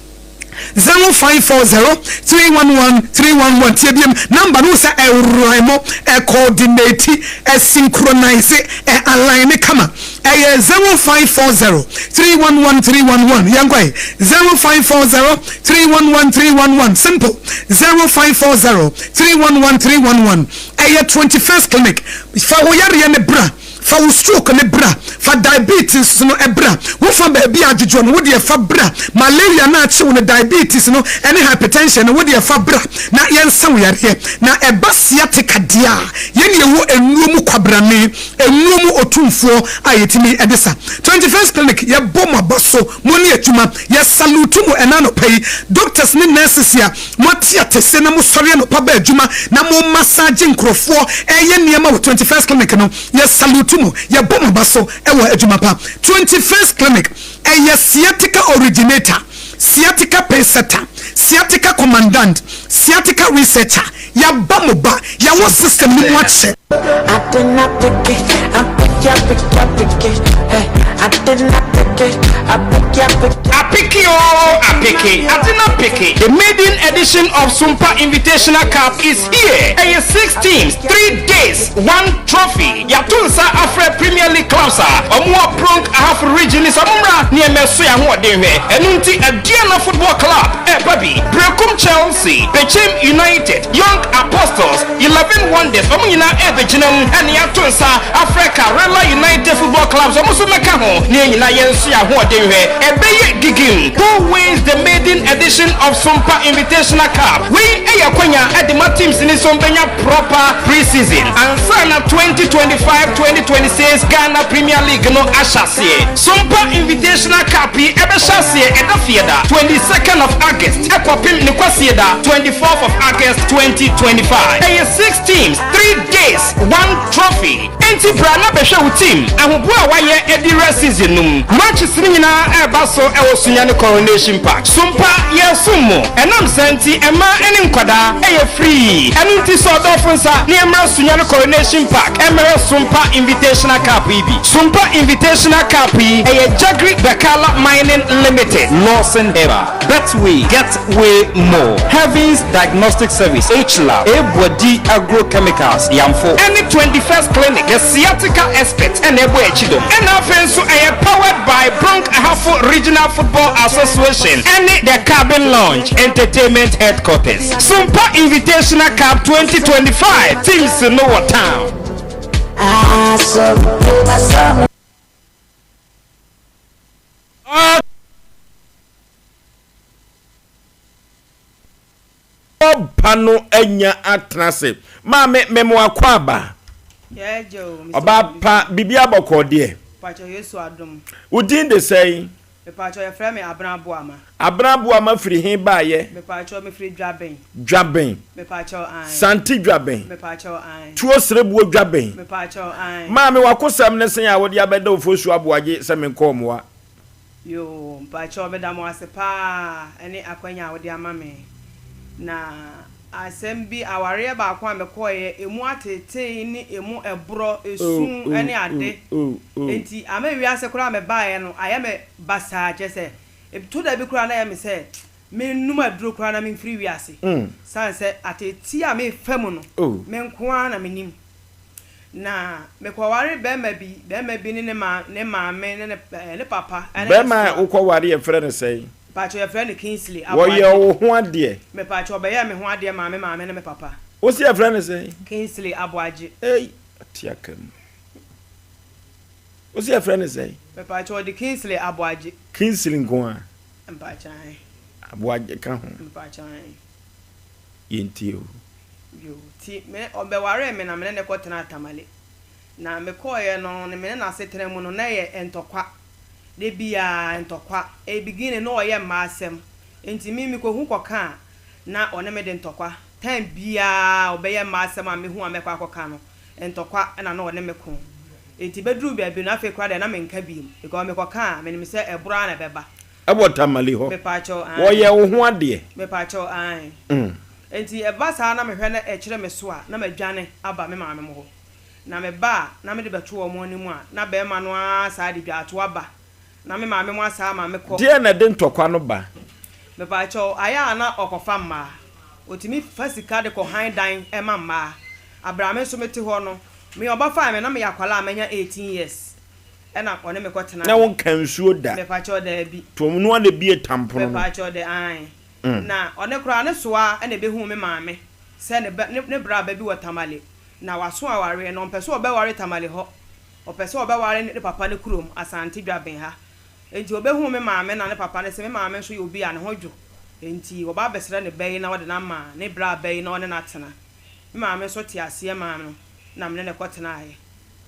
0540-311-311 TBM number no say rhyme coordinate synchronize align kama 0540-311-311 yangwai 0540-311-311 simple 0540-311-311 21st clinic fa woyare ne bra fa stroke ne bra fa diabetes no ebra wo fa ba bia adwodwo no wo de fa bra malaria na ache wo ne diabetes no ene hypertension no wo de fa bra na yensa wo yare na eba sciatica dia ye ne wo enuomu kwabrane enuomu otumfo ayetimi edesa 21st clinic ye boma baso mo ne atuma ye salute mo enano pay doctors ne nurses ya mo tiatese na mo sori no pa ba adwuma na mo massage nkrofo eye niema wo 21st clinic no ye salute ya boma baso ewa adwuma pa 21st clinic eye sciatica originator sciatica pacesetter sciatica commandant sciatica researcher ya bamoba ya wo system ni mo ache The maiden edition of Sompa Invitational Cup is here. 6 teams, 3 days, 1 trophy. Yatunsa Afre Premier League clubs Omwa Prunk half region is Amura near Mesuya Huadewe. Enunti Adiana Football Club. Baby, Brekum Chelsea, Bechem United, Young Apostles, 11 Wonders, Omina Ebeginum, and Yatunsa Africa, Rela United Football Clubs, Omusumekamo, near Yensuya Huadewe. Ebeye Gigim, who wins the maiden edition of Sompa Invitational Cup? We Ayakwanya at the teams in Sombenya proper preseason and sign up 2025-2026 Ghana Premier League no Ashasie. Sompa Invitational Cup Ebeshasie Edafieda 22nd of August. Epopim Nikwasieda 24th of August 2025. 6 teams, 3 days, 1 trophy. Enti Brana Besha team and who waye Edira season. Matches Nina Ebaso Ewosunyane Coronation Park. Sompa Yesumo. And I'm Senti Emma and Nkwada free. And it is all Dolphins near Sunyane Coronation Park. Emma Sompa Invitational Cup Sompa Invitational Cup Jagri Bekala Mining Limited. Lawson Eva. Betway. Get way more. Heavens Diagnostic Service. H-Lab. Ebwadi Agrochemicals. Yamfo. Any 21st clinic. The sciatica expert. And Ebu Echido. And our friends are powered by Bronx Ahafo Regional Football Association. And the Cabin Lounge Entertainment Headquarters. Sompa Invitational Cup 2025. Teams in Noah Town. Pano enya atrase mame memo akwaba oba pa bibia bokode pacho Yesu adom udin de say me pacho ye frame abraboama firi hin baaye me pacho me firi dwaben me pacho an santi dwaben me pacho an tuo serebuo dwaben me pacho an mame wakosam ne sen ya wode abeda Oforisuo Aboagye se me nkomwa yo pacho be da mo asepa ene akwanya wode amame na asem bi aware ba kwa me koye emu atete ni emu ebro esun ene ade enti ama wiase kura me baaye no aye me basa chese to da bi kura na ya me se me numa duro kura na me free wiase sanse atete a me fam no me nkoa na menim na me kwaware be ma bi ni ne maame ne papa be ma ukwaware e frere sei pacho your friend Kingsley Aboagye. Wo ho ade. Me pacho be ya me ho ade maame ne me papa. Wo see your friend say? Kingsley Aboagye. Hey, atiakam. Wo see your friend say? Me pacho the Kingsley Aboagye. Kingsley nkoa. Mpachan. Aboagye ka ho. Mpachan. Yentio. Yo, ti me obeware me na me ne kwotena atamale. Na me koye no ne me na asetene mu no na ye entokwa. De bia ntokwa e begin no oye masem enti mimi ko hu koka na one me de ntokwa time bia obeye masem a me hu amekwa akoka no ntokwa na no one me ko enti bedru bia bi na fe kwa de na me nka bi because me koka me ni se ebura na beba abotamali ho me pacho an wo ye wo ho ade me pacho an enti eba sa na me hwe na e kire me so a na madwane aba me maame mo ho na me ba na me de beto wo mo ni mu a na be ma no a sa de bia to aba na me maame mo asa maame ko die na de ntokwa no ba me pa cho aya na okofa mma otimi fasika de ko han dan e ma mma abrame so meti ho no me oba fa me na me yakwala amanya 18 years e na one me ko tena na won kan suo da me pa cho da bi to mu no na bi tampono me pa cho de an na one kura ne soa e na be hu me maame se ne bra ba bi watamale na waso aware no mpeso oba ware tamale ho opeso oba ware ne papa ne kurom asante dwaben ha enti obehu me maame na ne papa ne se me maame so yobi a ne hodwo enti oba besere ne bɛyi na wode na ma ne bra bɛyi na one na tena me maame so te ase maame no na me ne kɔtena aye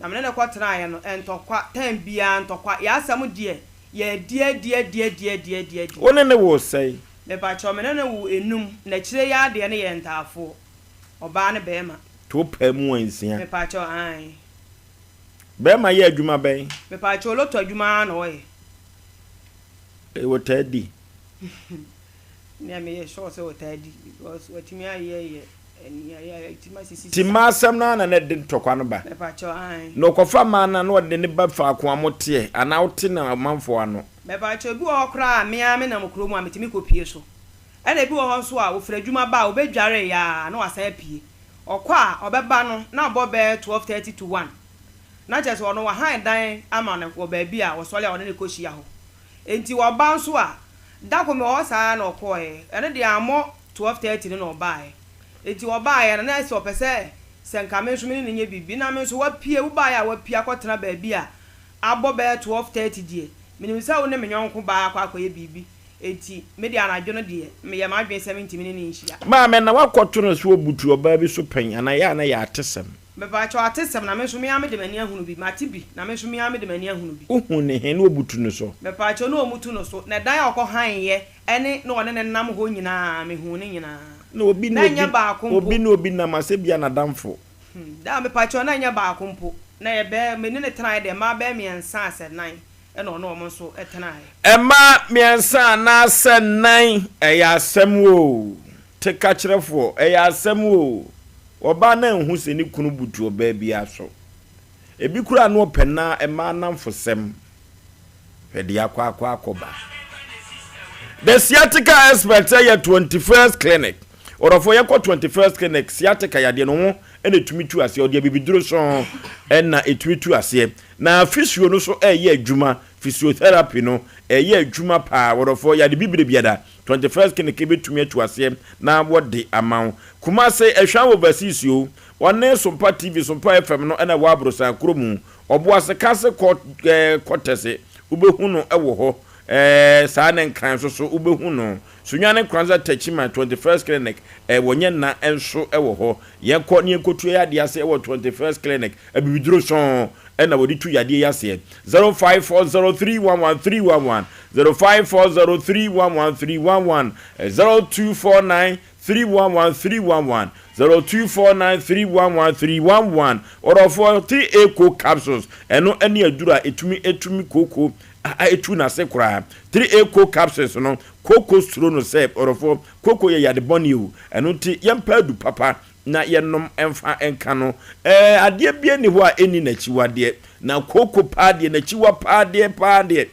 na me ne kɔtena aye no entokwa tan bia ntokwa ya asam die ye die one ne wo sei me ba cho me ne wo enum na kire ya de ne ye ntafo oba ne bɛma to pa mu ansia me pa cho an bɛma ye adwuma bɛn me pa cho loto adwuma na oye wotadi ne me ye sure say wotadi because watimi aye tima asɛm na ne de ntɔkwa no ba no kofa ma na no de ne ba fa ko amote ana wote na manfo ano mebacho bi wo kra me na mokro mu ametimi kopie so ena bi wo ho so a wo fra adwuma ba obedware ya na wasa pie okwa obeba no na bobe 12:30 to 1 na just ono wa han dan ama na wo ba bi a wo sole a wo ne koshia ho enti wo ba so a dako me wo saa na okoe ene de amo 12:30 no bae enti wo bae na se opese senka me so me ne nye bibi na me so wa pie wo bae a wa pie akotena ba bi a abobe 12:30 die minim sa wo ne menyonko ba akwaye bibi enti me de anadwo no de me ye ma adwen 70 minute ni nhia ma me na wakoto no so obutu oba bi so pen ana ya na ya atesem me ba cho atesem na me so me ame de mani ahunu bi mate bi na me so me ame de mani ahunu bi ohun ne he na obutu no so me pa cho no omutu no so na dan akọ han ye ene no one ne nam ho nyina me hu ne nyina na obi no obi na masebia na damfo da me pa cho na nya ba akompo na ye be me ne tran de ma be me ensa ase nan eno no mo so etena ema miensa na ase nan eya asem wo te ka kirefo eya asem wo oba na hu se ni kunu butu oba bia so ebi kura no pena ema namfosem pedi akwa akoba the sciatica expert say 21st clinic orofo ye 21st clinic sciatica ya de no ho ene tumitu ase ode bibiduro so ena etumitu ase na physio no so eye adwuma physiotherapy no eye adwuma pa orofo ya de bibire biada 21st clinic betumi atu ase na wode amaw kuma se ehwa wo basisio wone Sompa TV Sompa FM no ena wa abrosa kromu obo ase kase kotese ubehu no ewo ho saa ne nkran so ubehu no sunwane kranza tachima 21st clinic wonye na enso ewo ho yenko ne enkotu ya de ase ewo 21st clinic abibiduro so ena wodi tu yade yase 0540311311 0540311311 0249311311 0249311311 or for 3 eco capsules eno eni adura etumi koko etu na se kura 3 eco capsules no koko stro no sep or for koko ye yade boniu eno ti yempa du papa na yenom emfa enka no ade bia ni ho a eni na chiwade na koko paade na chiwa paade 3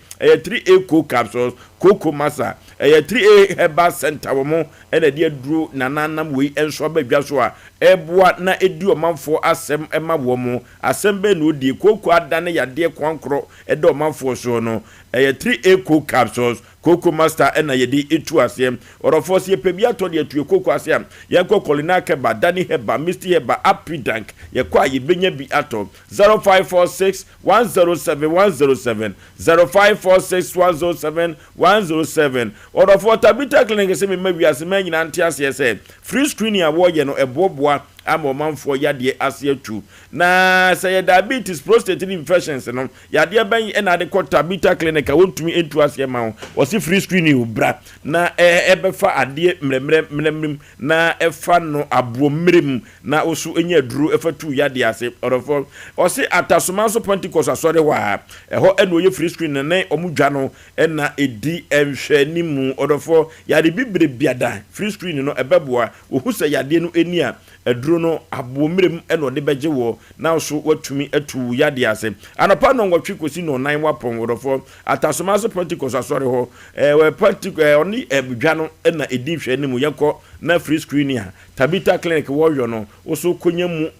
eco capsules koko masa 3A herbal center womo ena de aduro nananam we enso abadwa so a eboa na edi omanfo asem ema womo asem be no die koko adane yade kwankro ede omanfo so no 3A co capsules koko master ena yedi etu asem orofo se pebia to de etu koko asem ye kokolina keba dani heba misty heba apidank ye kwa ye benya bi ato 0546 107 0546 107 orofo tabita clinic se me mawiase ma nyina ntiase se free screening awoye no eboboa ama manfo yade ase atu na say diabetes prostate infections no yade ban na de tabita clinic wontumi entu ase ma wo se free screening obra na ebefa ade mremrem na efa no abomrem na osu enya duru efatu yade ase orofo o se atasoma so pentecost asore wa eho eno ye free screening na omudwa no na edi enhwanimu orofo yade bibre biada free screening no ebeboa ohu se yade no eni a eduro no abomrem eno de beje wo na so watumi atu yade ase anapa no nwatwe kosi no 9 wapon orofo atasoma so pentecost asore ho we pentecost oni ebdwa no na edi hwanimu yeko na free screening tabita clinic wo no oso konyamu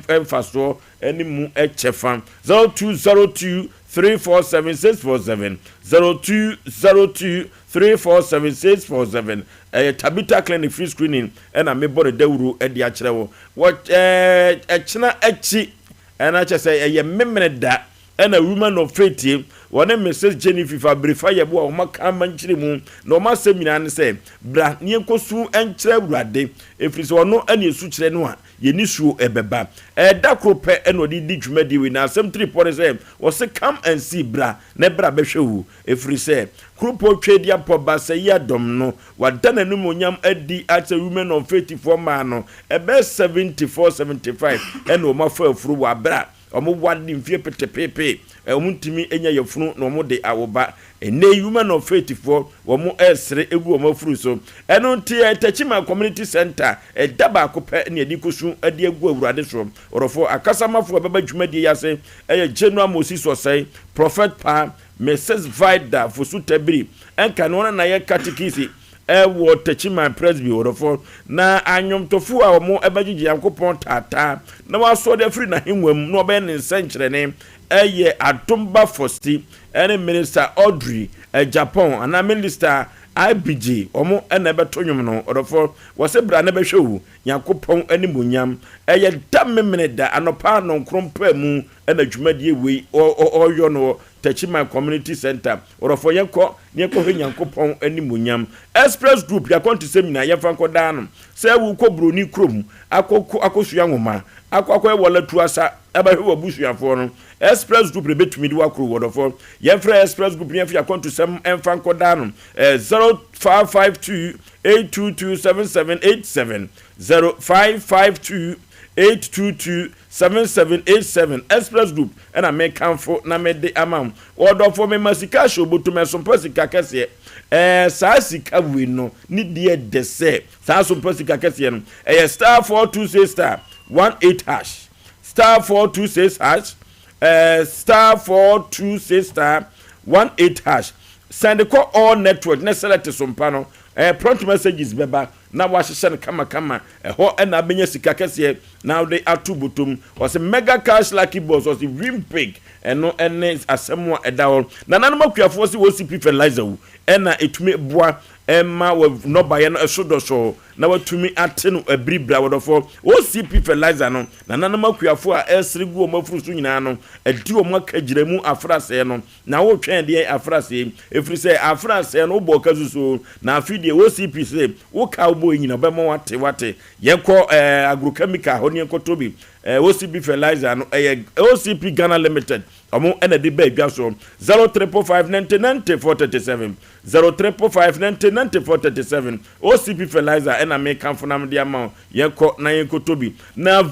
emfaso enimu echefa 0202 347 647 0202 tabita clinic free screening ena mebore dawuru edi akire wo echina echi ena chese ye memene da ena woman of faith wona Mrs Jennifer Fabrifa ye bo o maka manchire mu na o ma semina ne se bra ne enkosu enchire awurade efiri wono ene esu chire no a ye ni suo ebeba da krope ene odi di dwumadi we na asem 3 point say wo se come and see bra ne bra behwewu efiri se kropo twedi apoba se ya dom no wadana nu monyam adi at a women of 54 man no ebe 74 75 ene o ma fa afuru wa bra omo wadi mfie petepepe omo ntimi enya yefunu na omo de awoba ene human of faith for omo esre egu omo furu so eno ntie Techima community center daba akopɛ ne edi kosu edi egu awurade so orofo akasamafo baba dwumadi yase General Moses Osei Prophet Pa Mrs. Vida Fosu Tabiri enka no na ye katikisi wo Techima presby orofo na anyomtofu a omo ebagigi yankopon tata na waso de free na himwam no be ne nsenkyere ne Atomba Fosti ene Minister Audrey Japan ana Minister IBG omo ene beto nwom no orofo wose bra na behwewu yankopon animunyam dammemene da anopa no krompa mu ena dwumadie wei oyo no Techima Community Center orofo yenko yankopon animunyam Express Group yakonti seminar yefanko dano se wu ko broni krom akosua nwoma akwa wala tuasa abahwe abusuafo no Express Group rebetumi di wakro wodofo yefra Express Group yefia yakonti sem enfanko dano 0552 8227787 0552 8227787 Express Group and I make comfort na me de amam order for me masika show botume Sompa sika kese saa sika we no ni de de se saa Sompa sika kese no star 426 *18 hash star 426 hash star 426 *18 hash send the call all network na select Sompa no prompt messages beba na wahyehyɛ kama ho na benya sika kese now they are two bottom was a mega cash lucky boss was the dream big eno ene asɛm a ɛda na nanom akuafo se wo CP fertilizer wu na etumi boa emma no buy no ɛsodoso na watumi ate no abribra wodofo wo CP fertilizer no na nanom akuafo a ɛsere gu omafuru so nyina no adi omo akagire mu afrase no na wo twɛn de afrase efiri sɛ afrase no bo kazuso na afidie wo CP se wo ka bo nyina be mo wate yekɔ agrochemical ho ne kotobi wo CP fertilizer no OCP Ghana Limited omo ena de ba adwa so 0345990437 0345990437 OCP fertilizer ena me kanfo nam de ama yekɔ na yekotobi na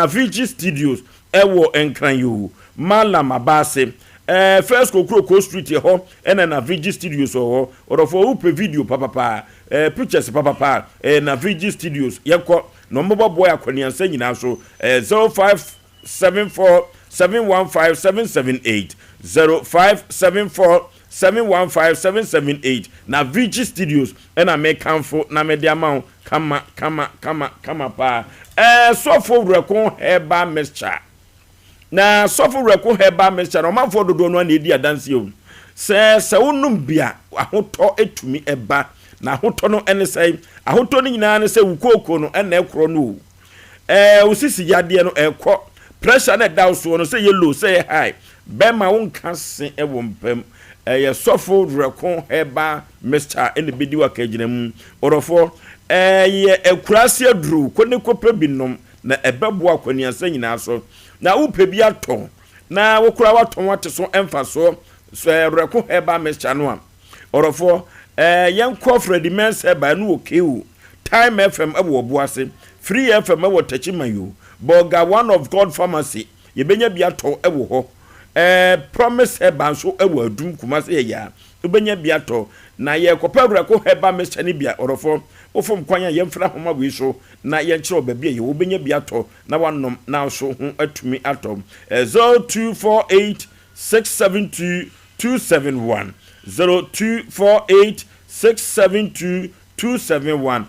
Vigi Studios ewo enkran yu Malam Abase first Kokro Street ho ena na Vigi Studios ho orofo upe video papa pictures papa na Vigi Studios yekɔ no mobile boy akwaniansa nyina so 0574 715 778 0574 715 778 na Vigi Studios ena me kanfo na me dia ma kama pa sofo rekon heba mixture na sofo rekon heba mixture no manfo dodo no na edi adanse o se wonum bia ahoto etumi eba na ahoto no ene sai ahoto ni nyina ne se wukoko no ena ekro no usisi yade no ekọ pressure na down so no say yellow say high be ma won kase ewo mpam ye sofo rekon heba mixture ene bedi wakagina mu orofo ye ekurase aduru kone kope binom na ebebo akwaniansa nyina so na upe bi aton na wokura waton wate so emfa so rekon heba mixture no orofo yanko Freddy Mens heba no okeu Time FM abo boase Free FM abo Techima yo Boga One of God Pharmacy yebenya bi ato ewo ho Promise heba so ewo adum kumase ya ubenya bi ato na ye kopawra ko heba mechani bia orofo ofom kwanya yemfra homa we so na ye nkyere ba bia ye ubenya bi ato na wanom na so ho atumi ato 0248 672 271 0248 672 271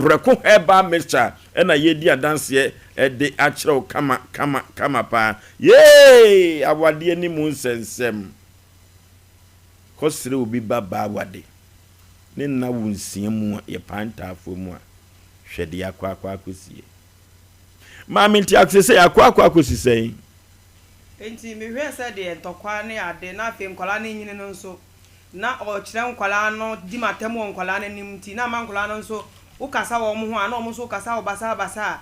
reko heba mixture ena yedi adanse de achiro kama pa ye awade ni mu nsensem kosire obi baba awade ne na wonsia mu ye panta afo mu a hwede akwa akosie ma minti aksese akwa akosisei enti me hwe se de ntokwa ne ade na afi nkola ne nyine no nso na o kire nkola no di matemu nkola ne nimti na ma nkola no nso ukasa wo mu ho ana o mu so ukasa wo basa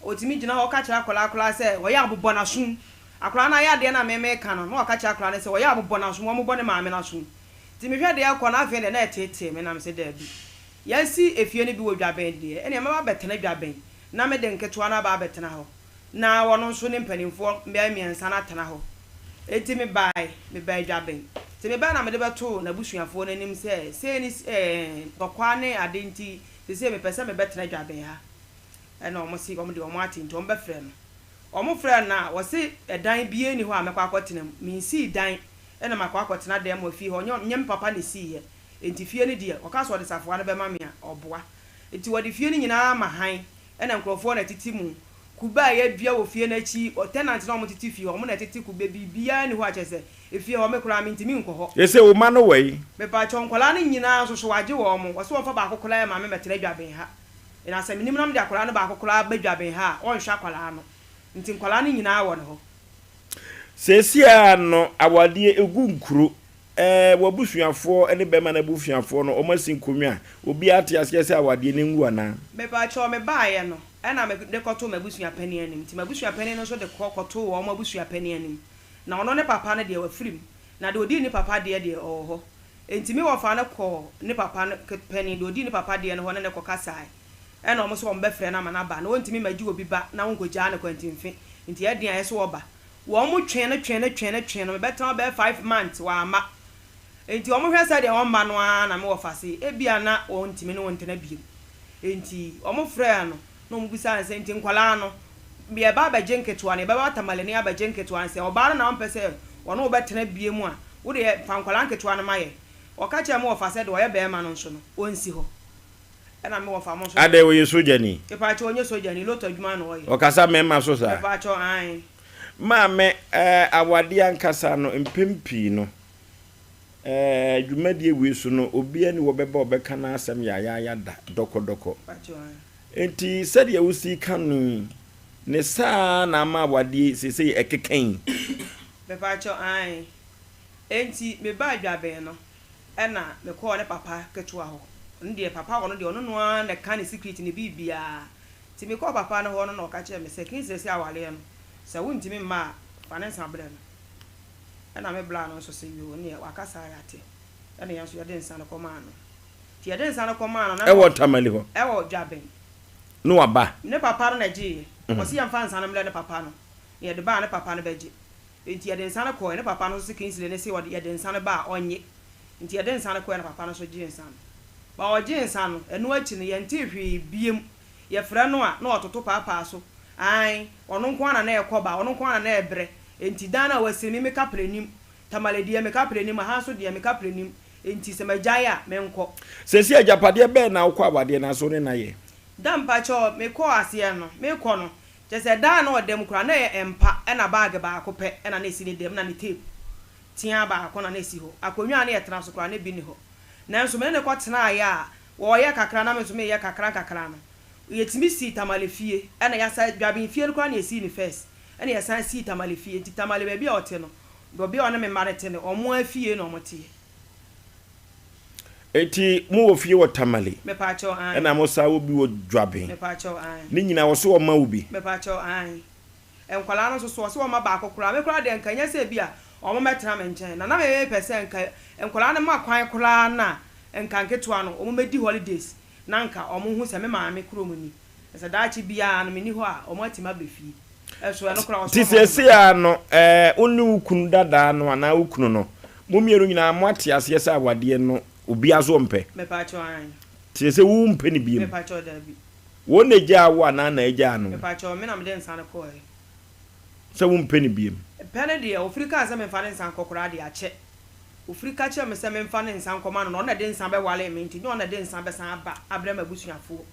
otimi gina ho ka kira akola se wo ya abobọ na sun akola na ya de na meme ka no o ka kira akola ne se wo ya abobọ na sun wo mu bọ ne maame na sun ti me hwe de akọ na afi de na etete me na me se da bi yansi efie ne bi wo dwaben de ene ma ba betena dwaben na me de nketo na ba betena ho na wono so ne mpanimfo mbia miensa na tena ho enti me bai dwaben ti me bai na me de beto na busuafo nanim se ni bokwa ne adenti se me pese me betena dwaben ha na omo si omo de omo atinti omo be frɛ no omo frɛ na wo se edan bie ni ho a mekwa akotena mi si dan na makwa akotena dem mo fi ho nyem papa ne si ye enti fie ne de o ka so de safo na be ma me a oboa enti wo de fie ni nyina ma han na nkrofo na titi mu kuba ya bia wo fie na chi o tenant na omo titi fie omo na titi kuba bibia ni ho a chese e fie ho mekura mi ntimi nkoho yese wo ma no wei me pa chonkola ni nyina so so waje wo omo wo so fa ba akokola ya ma me metene dwaben ha ina se minim nam de akola no ba akokola ba dwaben ha o nhwa akola no nti nkola ni nyina wo no ho sesia no awade egu nkuro wabusuafo ene bema na busuafo no omasin komia obi ate ase ase awade ne ngu ana me pa cho me baaye no na me de koto mabusua pani anim ti mabusua pani no so de koto wo mabusua pani anim na ono ne papa ne de wa firim na de odi ni papa de oho enti me wo fa na ko ne papa ne pani de odi ni papa de ne ho ne ko kasai na omo so ombe frɛ na ma na ba na wonti me magi obi ba na wonko gya ne kwantimfi enti ya dia yeso wo ba wo mo twen no me beta be 5 months wa ama enti omo hwɛ sɛ de wo ma no na me wo fa se ebia na wonti me no wonte na biem enti omo frɛ no no mu bisa nse nti nkwala no bia ba ba jenketo ne ba ba tamale ne ba jenketo nse oba na mpese wono wo betena bie mu a wo de fa nkwala nketo na maye o ka che mo wo fa se de wo ye be ma no nso no onsi ho na me wo fa mo so ade wo ye sojani e pa che onye sojani loto adwuma no wo ye o kasa memma so sa e pa che an ma me awade ankasa no mpempi no dwumadi ewe so no obi ani wo beba obeka na asem ya da doko pa che an enti said ya usi kanu ne saa na ma awade sese ekeken be pa che an enti me ba adwaben no na me ko ne papa ketua ho ndie papa wono de ono no na ka ne secret ne bibia ti me ko papa no ho no no ka che me se kin se awale no se wontimi ma finance abre no na me bla no so se yo ne wakasa ya te na ya so ya den san ko ma no ti ya den san ko ma no na e wo tamali ho e wo dwaben no aba ne papa no na ji o si ya fan san no ne papa no ye de ba ne papa no beji enti ya den san ko ne papa no so kin sile ne se wo ya den san ba onye enti ya den san ko ne papa no so ji san ba o ji san no enu achi ne ye nti hwe biem ye frɛ no a na ototo papa so ai ono nko ana na ekoba ono nko ana na ebre enti dana wasimi me kaprenim tamale die me kaprenim ha so die me kaprenim enti se magaya me nko sesi ajapade be na akwa awade na so ne na ye dam pa cho me ko ase no me ko no je se dana odem kura na ye empa na bag ba akopɛ na na esi ne dem na ne tape tia ba akona na esi ho akonwa na ye tra so kura na bi ni ho nanso me ne ko tena ya wo ye kakra na me so me ye kakra no yetimi si tamale fie na ya sa dwaben fie ko na esi ni first na ya sa si tamale fie ti tamale ba bi ote no do bi ona me marete ne omo afie na omo tie eti mu wo fie wo tamale me pa cho an na mo sa wo bi wo dwaben me pa cho an ni nyina wo so wo ma wo bi me pa cho an enkwala no so wo ma ba akokora me kora de nkanya se bi a omo metena me nchen na me pese nka enkwala no ma kwan kora na nka nketo ano omo medi holidays nanka omo hu se me maame kromuni se daachi bia no meni ho a omo atima befi eso no kra ti sese a no onu ukunu dada no ana ukunu no mo mieru nyina mo ate ase se awade no obi azo mpe me pa cho an ti sese wu mpe ni biem me pa cho da bi wo na gya wo ana na gya no me pa cho me na me den san ko e se wu mpe ni biem pene de ofrika se me fa ne san kokora de ache ofrika che me se me fa ne nsan koma no na de nsan be wale me nti no na de nsan be san aba abre mabusuafo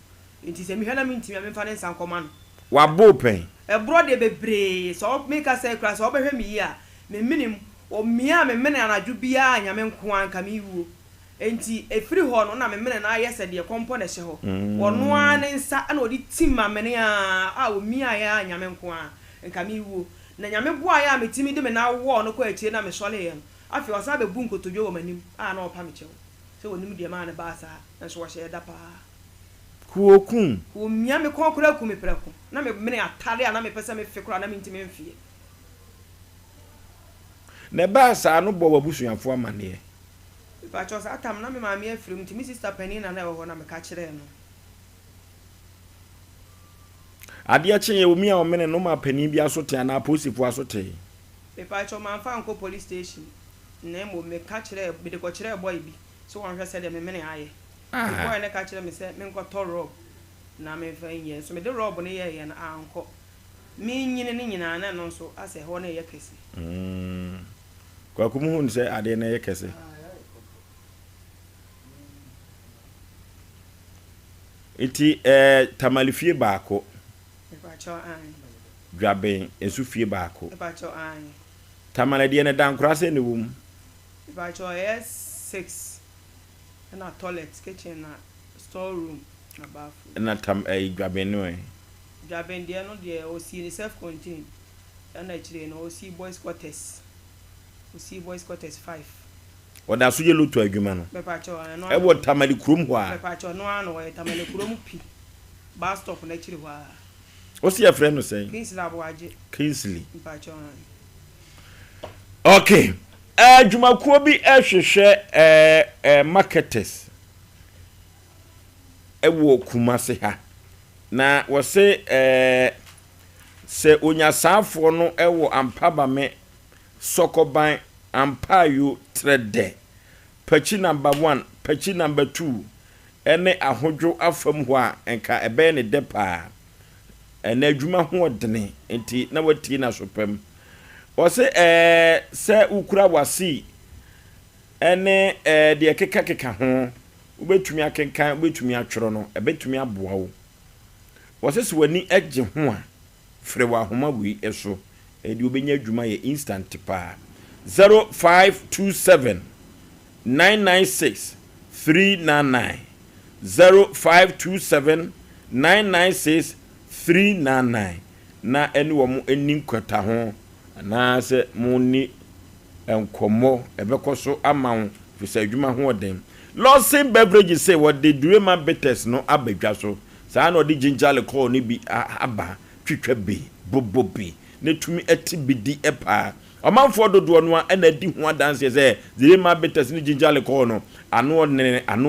nti se me hwela me nti me fa ne nsan koma no wa bo pen e bro de bebre so me ka se kra so be hwe me yi a me minim o mia me mene anadwo bia nyame nko an ka me wuo enti efiri ho no na me mene na ayese de kompo na hye ho wono an nsa na odi timma mene a o mia ya nyame nko an nka me wuo na nyame boa ya metimi de me na wo no ko achie na me sole ye afi osa be bu nkotodwo wo manim a na opa me chewo se wonim de ma na ba sa nso wo hye da pa kuokun wo mia me kokora ku me preko na me mene atare na me pese me fikora na me ntimi mfie ne ba sa no bo wabusuafo amane ba cho sa atam na me ma me afrim ntimi sister pani na na wo ho na me ka kire no ade ache ye omi a o mene no ma pani bi asote ana posifu asote me pa cho man fa nko police station na mo me ka kire me de ko kire boy bi so won hwe se de me mene aye boy na ka kire me se me nko to rob na me fa yin so me de rob ne ye na anko me nyine ne nyina na no so ase ho na ye kesi kwa kumu hun se ade na ye kesi iti tamalifie baako me pa cho an dwaben esu fie baako me pa cho an tamalade ne dankura se ne wum me pa cho yes 6 na toilet kitchen na store room na bathroom na dwaben no dwaben de no de o si self contained na chire no o si boys quarters 5 oda so ye lutu adwuma no me pa cho no e wo tamali kurum ho me a pa cho no ano e tamale kurom pi bus stop na chire ho a o si ya friend no say Kingsley Aboagye Kingsley me pa cho okay adwumakuo bi ehwehwe marketers ewo kumase ha na wo se onyasaafo no ewo ampabame sokoban ampayo trede pachi number 1 pachi number 2 ene ahodwo afam ho a enka ebe ne depa ene adwuma ho odene enti na wati na sopam wo se ukura wasi ene de keka ho ubetumi akenkan ubetumi atworo no ebetumi aboa wo wo se wani agye ho a frɛ wa homa wi eso edi obenya adwuma ye instant pa 0527 996 399 0527 996 399 na eni wo mo eni nkwata ho na se mo ni enkomo ebekoso amawo fisa adwuma ho odem Lawson beverage say what they do ma betters no abadwa so saa na odi ginger call ni bi aba twitwa bi bobobi ne tumi eti bidi epa amanfo dodo no a na di ho dance say zire ma betters ni ginger call no ano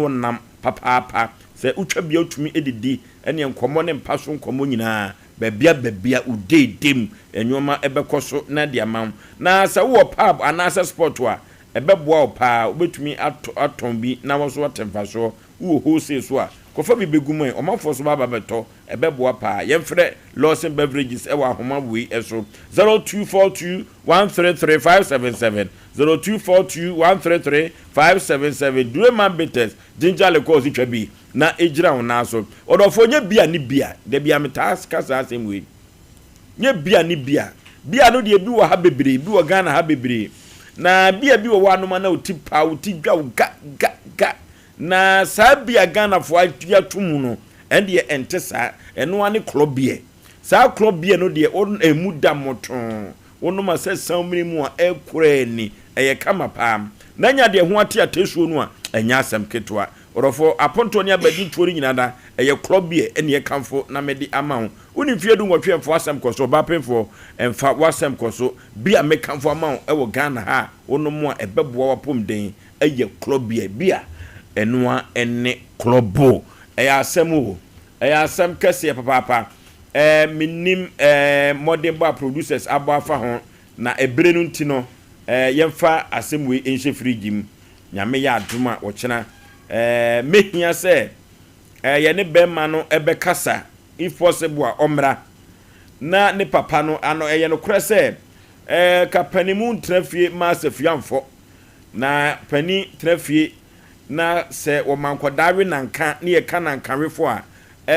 nam papa say utwa bia utumi edidi ene enkomo ne mpaso enkomo nyina babia udedem enwoma ebekoso na dia mam na sa wo pub anasa sport wa ebeboa opa obetumi aton bi na wo so atemfa so wo wholesale so a kofa bi begumai omafo so baba beto ebeboa pa yemfre Lawson beverages ewa homa we eso 0242133577 0242133577 Durema Bitters ginger liquors itwa bi na ejira wona so odofo nya bia ni bia de bia metas kasa asem we nya bia ni bia no de bi wo ha bebre bi wo Ghana ha bebre na bia bi wo wanoma na otipa otidwa ga na sa bia Ghana fo atua tumu no ende entesa eno ane club bia sa club bia no de on emu da moton onoma se samri mu a ekure ni eye kama pam na nya de ho ate atesuo no a enya asem ketwa orofo aponto ni abadi tuori nyina da eye club bia ene ye kamfo na medi ama ho uni fie du nwotwe mfo asem koso ba penfo emfa wasem koso bia me kamfo ama ho ewo Ghana ha onomo a ebeboa wapom den eye club bia enua ene club asem kese papa minim modern bar producers abafa ho na ebre no ntino yemfa asem we enhye fridge mu nyame ya aduma wo kena mehia se ye ne bema no ebekasa if possible a omra na ne papa no ano ye no kra se kapanimu trafie masefiamfo na pani trafie na se wo mankodawe nanka ne ye kanankanwefo a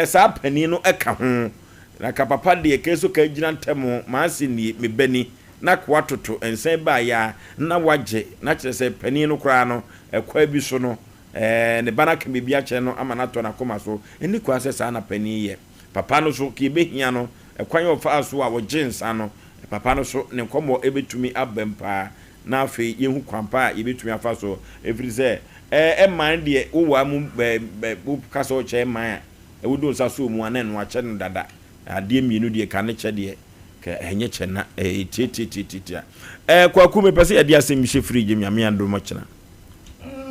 sa pani no eka ho na kapapa de keso ka gina ntemo maasi ni mebani na kwa toto ensen ba ya na wagye na kire se pani no kra no ekwa bi so no ne bana ka bibia kye no ama na to na koma so eni kwa se sa na pani ye papa no so ki behia no ekwan yo fa so a wo jinsa no papa no so ne komo ebetumi abempa na afi yehu kwampa ebetumi afa so every say man de wo wa mu kasa o che man e wo do sa so mu anan wa che no dada ade mienu de ka ne che de ka enye che na titi kwa ku me pese ya de asem hye fridge mi ame ando mo chena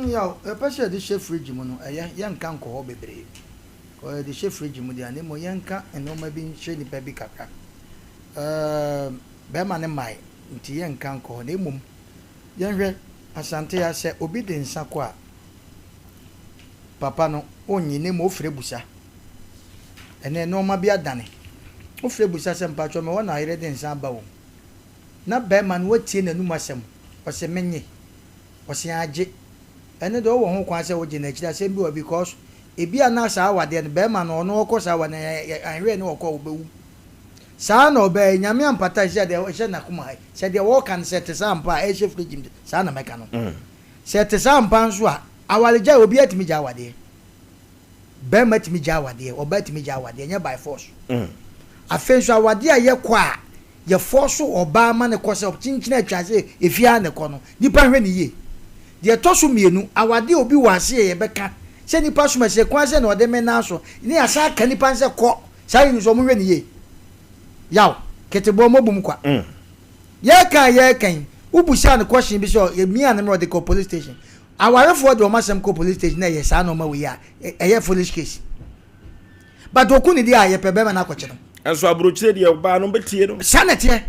yaw pese de hye fridge mu no ye nka nko ho bebre ko de chef fridge mu dia ne mo yenka eno ma bi nhye ni pa bi kakra be ma ne mai nti yenka nko ne mum yenhwe asante ya se obi de nsa ko a papa no onyi ne mo ofre busa ene no ma bi adane ofre busa se mpa cho me wona ayre de nsa ba wo na be ma no watie nanum asem o se menye o se age ene do wo ho kwa se wo je na kira se bi wa because ebi ana sa awade no be ma no no ko sa wa na anhwe ne okọ obewu sa na obe nyame ampata je de je na kuma hai se de wo kan set sa ampa e she fridge sa na meka no set sa ampa nso a awaleja obi atimi ja awade be ma atimi ja awade oba atimi ja awade nya by force afenso awade a ye kwa ye force oba ma ne ko se chinchina atwase efia ne ko no nipa hwe ne ye de toso mienu awade obi wase ye beka se nipa so ma se kwa se na ode me na so ni asa ka nipa se ko sa yi so mo hwe ne ye yaw ketebo mo bum kwa ye kan ubusa ne question bi so ye mia ne me de ko police station awarefo de o masem ko police station na ye sa no ma we ya ye foolish case but okuni dia ye pebe ma na akọche no enso abrochire de ba no betie no sanete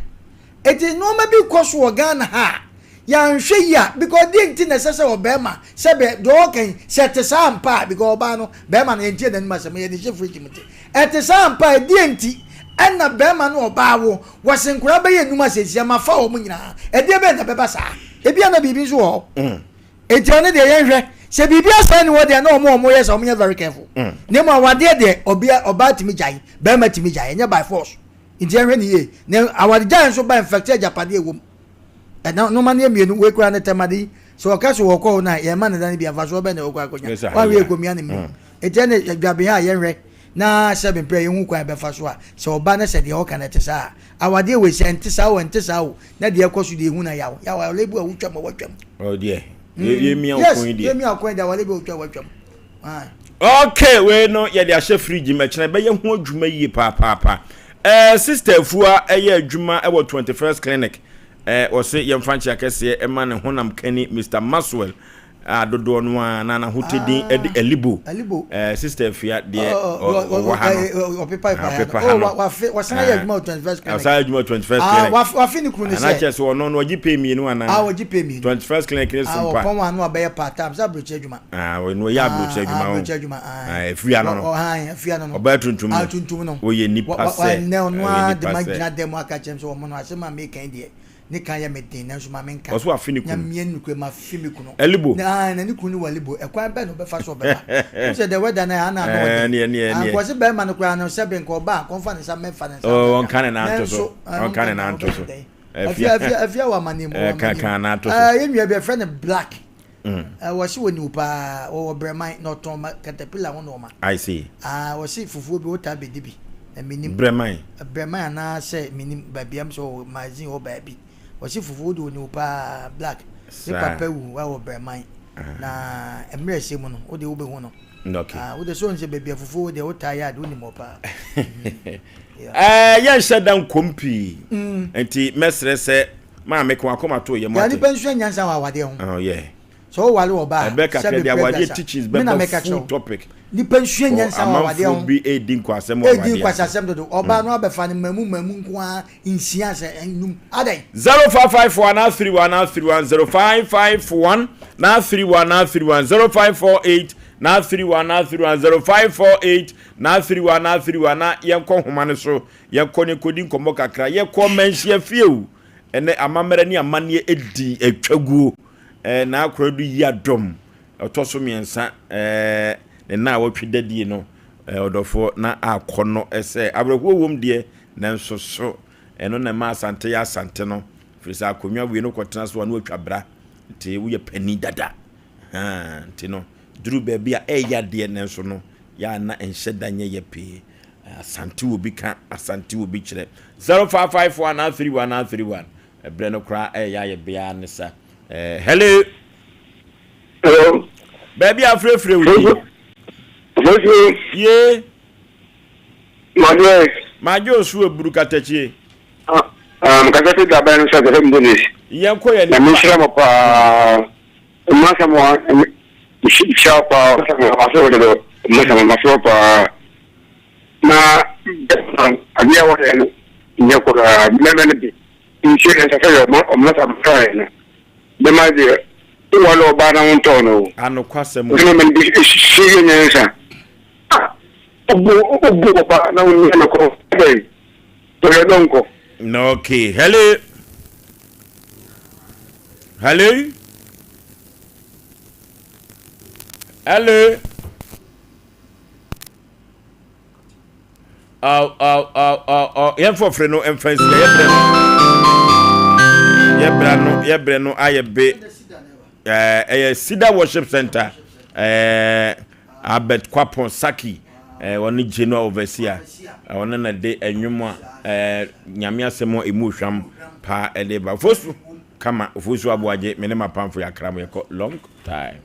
eti no ma bi koso o Ghana ha ya nhwe ya because dey nti na sese obema sebe do kan sete sampa because oba no bema no entie na masem ye de chef fridge mti eti sampa dey nti enna bema no oba wo wasenkura be ye numa sesia ma fa o munyina e dey be na beba sa e bia na bibi so ho eti one de ye nhwe se bibi asa ni wo de na omo yes omo very careful ne mo awade de oba timi jai bema timi jai nya by force enti nhwe ni ye ne awade jai so ba infected japade ewom e na no man ye mienu we kura ne temadi so okaso wo ko na ye man na bia fa so be na wo kwa akonya wa we ekomia ne mi eti ne gbabe ha ye nhwe na Asem Mpe ye hu kwa be fa so a se oba na se de o kan ete sa awade we se ente sa wo na de ekosu de hu na yawo lebu a wutwa mo watwam oh dear ye mi akon de ye mi akon da wale be wutwa watwam okay we no ye de ahye fridge me kire be ye hu adwuma yi pa sister fua eye adwuma e wo 21st clinic ose ye mfanchi akese e ma ne honam kani Mr. Maxwell dodo no na hotedin elibo sister fia de o pepa wa sana ya adwuma 21st clinic sa adwuma 21st clinic wa fini kunu se na chese wono no ogi pay me no ana ogi pay me 21st clinic ni Sompa pon wa no abaye part time za broche adwuma we no ya broche adwuma fia no fia no oba tuntum no o ye nipa se no no de magina dem aka chem so mo no Asem ma make kan de ni kan ya medin na so ma menka oso afini kunu nyamien ku ma fimi kunu elibo na ni kunu walibo e kwa be no be fa so be ba so the weather na ana no ne ko se be ma no kwa no se be nko ba kon fa ne sa me fa ne sa on kan na anto so afia wa mani mo kan na anto so ye nwa be friend black wasi woni upa wo breman no ton caterpillar won no ma I see wasi fufuo bi wota be dibi minim breman na se minim babiam so magazine o baby wasi fufuo do ni upa black se papa wu wa wo breman na emre se mu no o de wo be hu no okay o de so nse baby fufuo de wota ya do ni mo pa ya shedan kompi enti mesre se ma me ko akoma to ye mo ya ni pension nyansa wa wade ho oh yeah so wale oba se be wade teachings be full topic ni pension nyansa wa wade ho bi edin kwa Asem wa wade edin kwa Asem do oba no abefa ni mamu nko insia se enum adai 0551 na 0548 na 0548 na 31 yenko homane so yenko ne kodi nkomo kakra yenko menhia fieu ene amamere ni amane edi atwaguo na akoradu yi adom otoso miensa ne na wotwedadie no odofo na akono ese abrekuo wom de na nso so eno na ma asante ya asante no frisa akonwa we no kwotena so na otwabra nti wo ye pani dada nti no duru baby a eya de na nso no ya na enhyedanye ye pe asante wo bi ka asante wo bi kire 05513131 ebre no kra eya ye bia ne sa hello baby afrefre wi ye majo su eburu katachie katachie da ba no sa de Indonesia yanko ye na mishra mo pa masa mo shapa maso de masa pa na abia wa no nye ko meme bi insurance afa yo mo sa mfa no be ma de wo lo ba na won no ano kwasem no me bi shi nye sa obo ba na won na ko be to yo donko no okay hello hello hello yẹn fọfere no ẹnfẹnsi yẹ brẹ no ayẹ be ẹyẹ Sida Worship Center Abet Kwapon Saki wọne general overseer wọne na de ẹnwom a nyame asẹm emu hwam pa ẹde ba fosu kama Oforisuo Aboagye mene ma pamfo yakra mo yekọ long time